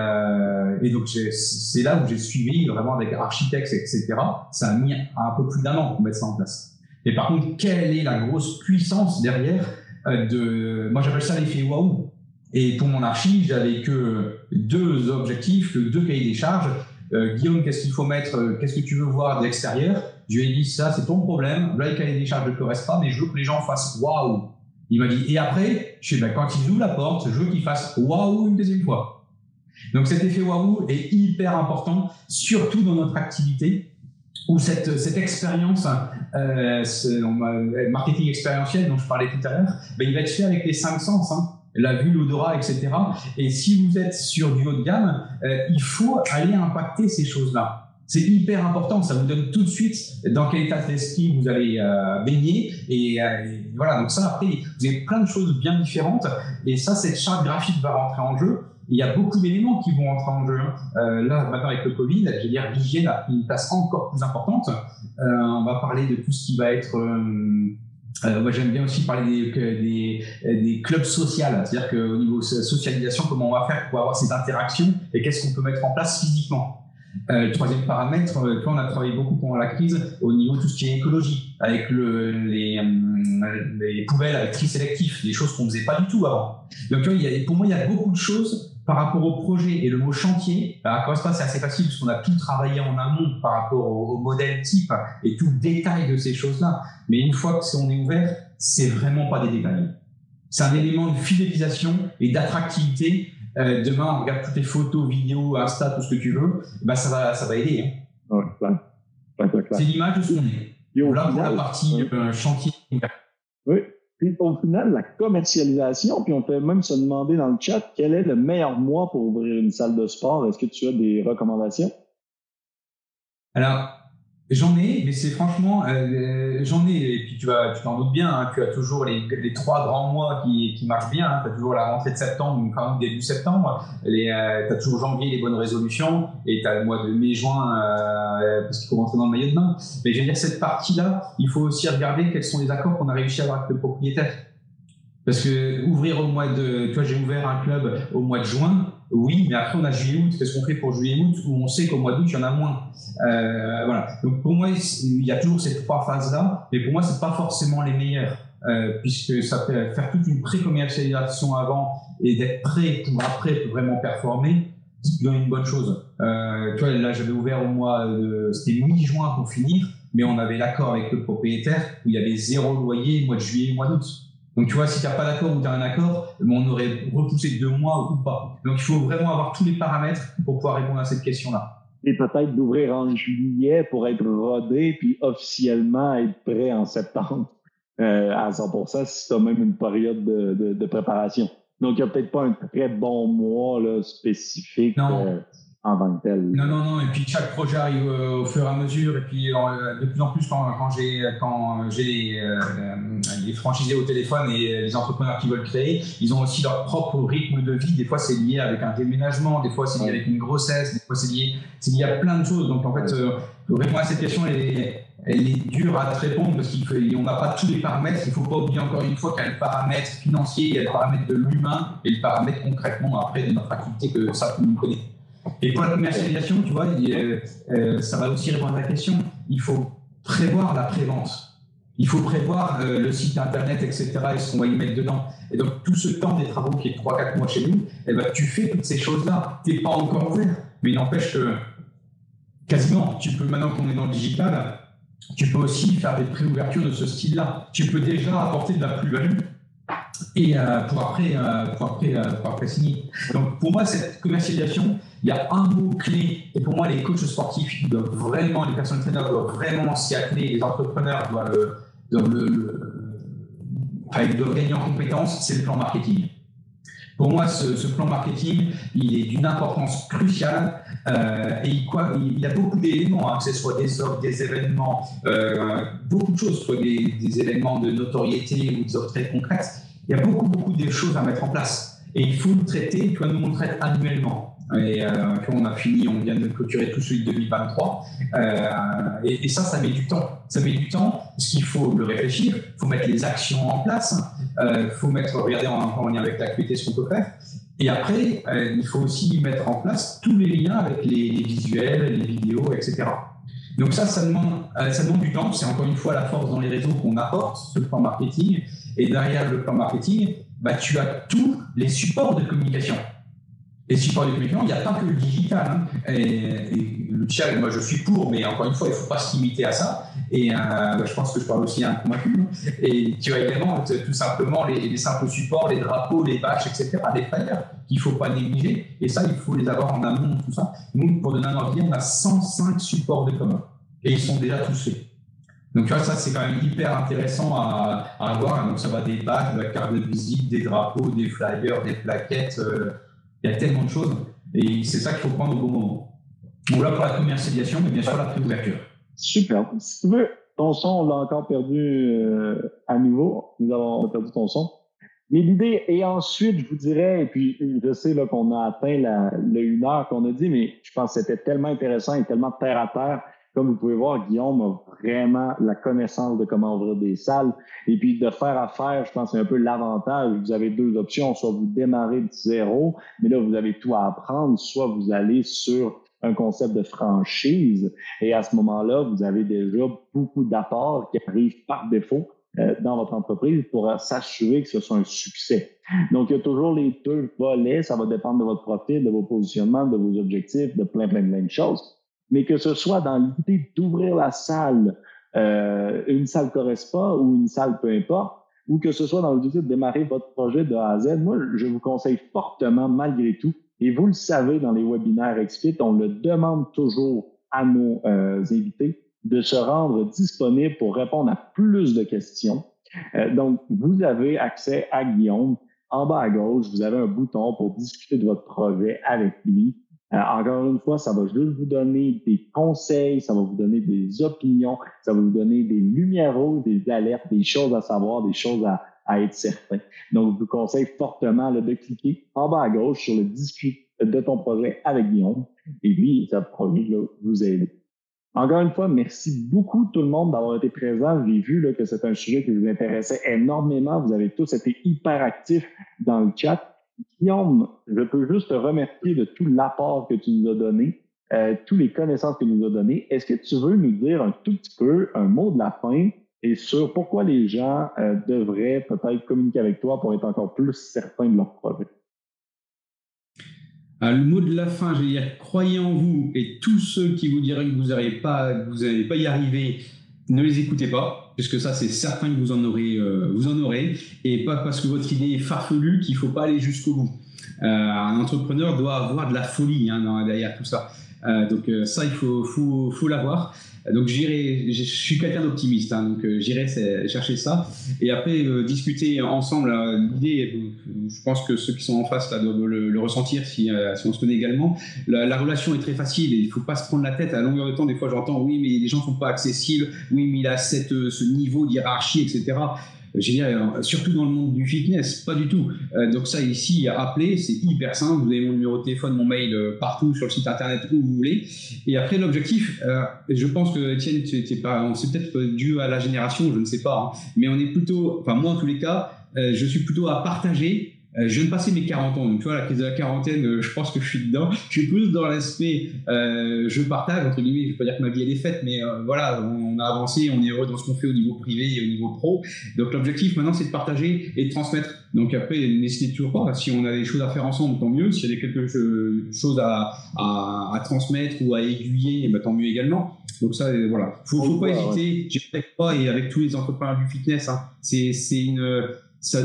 donc c'est là où j'ai suivi vraiment avec architectes, etc. Ça a mis un peu plus d'1 an pour mettre ça en place. Et par contre, quelle est la grosse puissance derrière moi j'appelle ça l'effet waouh. Et pour mon archi, j'avais que 2 objectifs, 2 cahiers des charges. Guillaume, qu'est-ce qu'il faut mettre? Qu'est-ce que tu veux voir de l'extérieur? Je lui ai dit, ça, c'est ton problème. Là, le cahier des charges ne correspond pas, mais je veux que les gens fassent waouh. Il m'a dit, et après, je sais, quand ils ouvrent la porte, je veux qu'ils fassent waouh une deuxième fois. Donc, cet effet waouh est hyper important, surtout dans notre activité, où cette expérience, marketing expérientiel dont je parlais tout à l'heure, il va être fait avec les 5 sens. La vue, l'odorat, etc. Et si vous êtes sur du haut de gamme, il faut aller impacter ces choses-là. C'est hyper important, ça vous donne tout de suite dans quel état d'esprit vous allez baigner. Et voilà, donc ça, après, vous avez plein de choses bien différentes. Et ça, cette charte graphique va rentrer en jeu. Il y a beaucoup d'éléments qui vont entrer en jeu. Là, maintenant, avec le Covid, je veux dire, l'hygiène a pris une place encore plus importante. On va parler de tout ce qui va être... moi, j'aime bien aussi parler des clubs sociaux, c'est-à-dire qu'au niveau socialisation, comment on va faire pour avoir ces interactions et qu'est-ce qu'on peut mettre en place physiquement. Le troisième paramètre, on a travaillé beaucoup pendant la crise au niveau de tout ce qui est écologie, avec les poubelles avec tri sélectif, des choses qu'on ne faisait pas du tout avant. Donc, pour moi, il y a beaucoup de choses par rapport au projet et le mot chantier. Alors, encore une fois, c'est assez facile parce qu'on a tout travaillé en amont par rapport au modèle type et tout le détail de ces choses-là. Mais une fois qu'on est ouvert, c'est vraiment pas des détails. C'est un élément de fidélisation et d'attractivité. Demain, on regarde toutes les photos, vidéos, Insta, tout ce que tu veux, bah ça va aider. Hein. Ouais, clair. C'est l'image de ce qu'on est. Là, pour la partie chantier. Oui. Puis au final, la commercialisation, puis on peut même se demander dans le chat quel est le meilleur mois pour ouvrir une salle de sport. Est-ce que tu as des recommandations? Alors, j'en ai, mais c'est franchement, j'en ai, et puis tu t'en doutes bien, hein, tu as toujours les 3 grands mois qui marchent bien, hein, tu as toujours la rentrée de septembre, ou quand même début septembre, tu as toujours janvier les bonnes résolutions, et tu as le mois de mai-juin, parce qu'il faut rentrer dans le maillot de bain. Mais je veux dire, cette partie-là, il faut aussi regarder quels sont les accords qu'on a réussi à avoir avec le propriétaire. Parce que ouvrir au mois de, tu vois, j'ai ouvert un club au mois de juin, oui, mais après on a juillet-août. Qu'est-ce qu'on fait pour juillet-août où on sait qu'au mois d'août il y en a moins. Voilà. Donc pour moi, il y a toujours ces 3 phases-là, mais pour moi c'est pas forcément les meilleures, puisque ça peut faire toute une pré-commercialisation avant et d'être prêt pour après vraiment performer. C'est bien une bonne chose. Tu vois, là j'avais ouvert au mois de, c'était mi-juin pour finir, mais on avait l'accord avec le propriétaire où il y avait 0 loyer mois de juillet et mois d'août. Donc, tu vois, si tu n'as pas d'accord ou tu as un accord, on aurait repoussé 2 mois ou pas. Donc, il faut vraiment avoir tous les paramètres pour pouvoir répondre à cette question-là. Et peut-être d'ouvrir en juillet pour être rodé, puis officiellement être prêt en septembre à 100% si tu as même une période de préparation. Donc, il n'y a peut-être pas un très bon mois là, spécifique en tant que tel. Non. Et puis, chaque projet arrive au fur et à mesure. Et puis, de plus en plus, quand j'ai les franchisés au téléphone et les entrepreneurs qui veulent créer, ils ont aussi leur propre rythme de vie. Des fois, c'est lié avec un déménagement. Des fois, c'est lié avec une grossesse. Des fois, c'est lié à plein de choses. Donc, en fait, répondre à cette question, elle est dure à te répondre parce qu'on n'a pas tous les paramètres. Il ne faut pas oublier encore une fois qu'il y a le paramètre financier, il y a le paramètre de l'humain et le paramètre concrètement après de notre activité que ça peut nous connaître. Et pour la commercialisation, tu vois, ça va aussi répondre à la question. Il faut prévoir la prévente. Il faut prévoir le site internet, etc. et ce qu'on va y mettre dedans. Et donc, tout ce temps des travaux qui est 3-4 mois chez nous, eh ben, tu fais toutes ces choses-là. Tu n'es pas encore ouvert. Mais il n'empêche que quasiment, tu peux, maintenant qu'on est dans le digital, tu peux aussi faire des pré-ouvertures de ce style-là. Tu peux déjà apporter de la plus-value et pour après signer. Donc pour moi, cette commercialisation, il y a un mot clé, et pour moi, les coachs sportifs doivent vraiment, les personnes traîneurs doivent vraiment s'y atteler, les entrepreneurs ils doivent gagner en compétences, c'est le plan marketing. Pour moi, ce plan marketing, il est d'une importance cruciale et il y a beaucoup d'éléments, hein, que ce soit des offres, des événements, beaucoup de choses, soit des événements de notoriété ou des offres très concrètes. Il y a beaucoup de choses à mettre en place. Et il faut le traiter, tu vois, nous on le traite annuellement. Et quand on a fini, on vient de clôturer tout celui de 2023. Et ça met du temps. Ça met du temps parce qu'il faut le réfléchir, il faut mettre les actions en place, il faut regarder en lien avec l'activité ce qu'on peut faire. Et après, il faut aussi mettre en place tous les liens avec les visuels, les vidéos, etc. Donc ça demande du temps. C'est encore une fois la force dans les réseaux qu'on apporte, ce plan marketing. Et derrière le plan marketing, tu as tous les supports de communication. Les supports de communication, il n'y a pas que le digital. Hein. Et le digital, moi je suis pour, mais encore une fois, il ne faut pas se limiter à ça. Et je pense que je parle aussi à un convaincu. Et tu as également tout simplement les simples supports, les drapeaux, les bâches, etc., les flyers qu'il ne faut pas négliger. Et ça, il faut les avoir en amont, tout ça. Nous, pour donner un ordre, on a 105 supports de commun. Et ils sont déjà tous faits. Donc, tu vois, ça, c'est quand même hyper intéressant à avoir. Donc, ça va des badges, de la carte de visite, des drapeaux, des flyers, des plaquettes. Il y a tellement de choses. Et c'est ça qu'il faut prendre au bon moment. Bon, là, pour la commercialisation, mais bien sûr, la pré-ouverture. Super. Si tu veux, ton son, on l'a encore perdu à nouveau. Nous avons perdu ton son. Mais l'idée, et ensuite, je vous dirais, et puis je sais là qu'on a atteint le 1 heure qu'on a dit, mais je pense que c'était tellement intéressant et tellement terre à terre. Comme vous pouvez voir, Guillaume a vraiment la connaissance de comment ouvrir des salles. Et puis de faire affaire, je pense que c'est un peu l'avantage. Vous avez deux options, soit vous démarrez de zéro, mais là, vous avez tout à apprendre, soit vous allez sur un concept de franchise. Et à ce moment-là, vous avez déjà beaucoup d'apports qui arrivent par défaut dans votre entreprise pour s'assurer que ce soit un succès. Donc, il y a toujours les deux volets. Ça va dépendre de votre profil, de vos positionnements, de vos objectifs, de plein de choses. Mais que ce soit dans l'idée d'ouvrir la salle, une salle Correspa ou une salle peu importe, ou que ce soit dans l'idée de démarrer votre projet de A à Z, moi, je vous conseille fortement, malgré tout, et vous le savez dans les webinaires Expit, on le demande toujours à nos invités, de se rendre disponible pour répondre à plus de questions. Donc, vous avez accès à Guillaume. En bas à gauche, vous avez un bouton pour discuter de votre projet avec lui. Encore une fois, ça va juste vous donner des conseils, ça va vous donner des opinions, ça va vous donner des lumières rouges, des alertes, des choses à savoir, des choses à être certain. Donc, je vous conseille fortement là, de cliquer en bas à gauche sur le discuter de ton projet avec Guillaume. Et lui, ça promet de vous aider. Encore une fois, merci beaucoup tout le monde d'avoir été présent. J'ai vu là, que c'est un sujet qui vous intéressait énormément. Vous avez tous été hyper actifs dans le chat. Guillaume, je peux juste te remercier de tout l'apport que tu nous as donné, toutes les connaissances que tu nous as données. Est-ce que tu veux nous dire un tout petit peu un mot de la fin et sur pourquoi les gens devraient peut-être communiquer avec toi pour être encore plus certains de leur projet? Le mot de la fin, je vais dire, croyez en vous, et tous ceux qui vous diraient que vous n'allez pas y arriver, ne les écoutez pas, puisque ça, c'est certain que vous en aurez, et pas parce que votre idée est farfelue qu'il ne faut pas aller jusqu'au bout. Un entrepreneur doit avoir de la folie derrière tout ça. Donc ça, il faut l'avoir. Donc je suis quelqu'un d'optimiste, donc j'irai chercher ça et après discuter ensemble. L'idée, je pense que ceux qui sont en face là doivent le ressentir si on se connaît également. La relation est très facile et il ne faut pas se prendre la tête à longueur de temps. Des fois j'entends oui mais les gens ne sont pas accessibles, oui mais il a ce niveau d'hiérarchie, etc. Je dirais, surtout dans le monde du fitness, pas du tout. Donc ça ici, appelez, c'est hyper simple. Vous avez mon numéro de téléphone, mon mail partout sur le site internet où vous voulez. Et après l'objectif, je pense que Étienne, c'est peut-être dû à la génération, je ne sais pas, hein, mais on est plutôt, enfin moi en tous les cas, je suis plutôt à partager. Je viens de passer mes 40 ans, donc tu vois, la crise de la quarantaine, je pense que je suis dedans. Je suis plus dans l'aspect je partage, entre guillemets, je ne vais pas dire que ma vie elle est faite, mais voilà, on a avancé, on est heureux dans ce qu'on fait au niveau privé et au niveau pro. Donc l'objectif maintenant, c'est de partager et de transmettre. Donc après, n'hésitez toujours pas, si on a des choses à faire ensemble, tant mieux. S'il y a quelque chose à transmettre ou à aiguiller, tant mieux également. Donc ça, voilà, faut pas hésiter. J'espère pas, et avec tous les entrepreneurs du fitness, hein,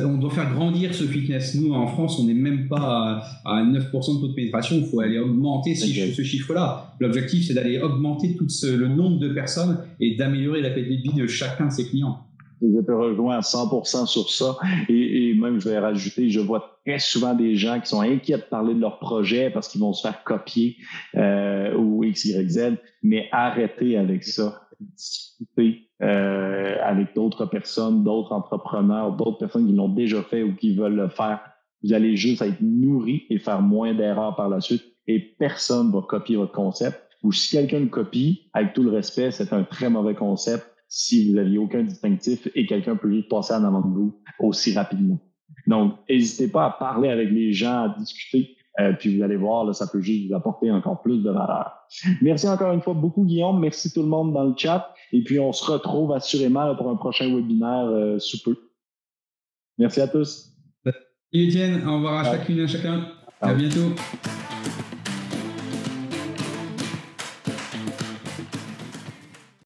on doit faire grandir ce fitness. Nous, en France, on n'est même pas à 9% de taux de pénétration. Il faut aller augmenter ce chiffre-là. L'objectif, c'est d'aller augmenter le nombre de personnes et d'améliorer la qualité de vie de chacun de ses clients. Je te rejoins à 100% sur ça. Et même, je vais rajouter, je vois très souvent des gens qui sont inquiets de parler de leur projet parce qu'ils vont se faire copier ou X, Y, Z. Mais arrêtez avec ça. Discutez avec d'autres personnes, d'autres entrepreneurs, d'autres personnes qui l'ont déjà fait ou qui veulent le faire. Vous allez juste être nourris et faire moins d'erreurs par la suite et personne ne va copier votre concept. Ou si quelqu'un le copie, avec tout le respect, c'est un très mauvais concept si vous n'aviez aucun distinctif et quelqu'un peut juste passer en avant de vous aussi rapidement. Donc, n'hésitez pas à parler avec les gens, à discuter. Puis vous allez voir, là, ça peut juste vous apporter encore plus de valeur. Merci encore une fois beaucoup, Guillaume. Merci tout le monde dans le chat. Et puis, on se retrouve assurément là, pour un prochain webinaire sous peu. Merci à tous. Salut Étienne. Au revoir à chacune et à chacun. À bientôt.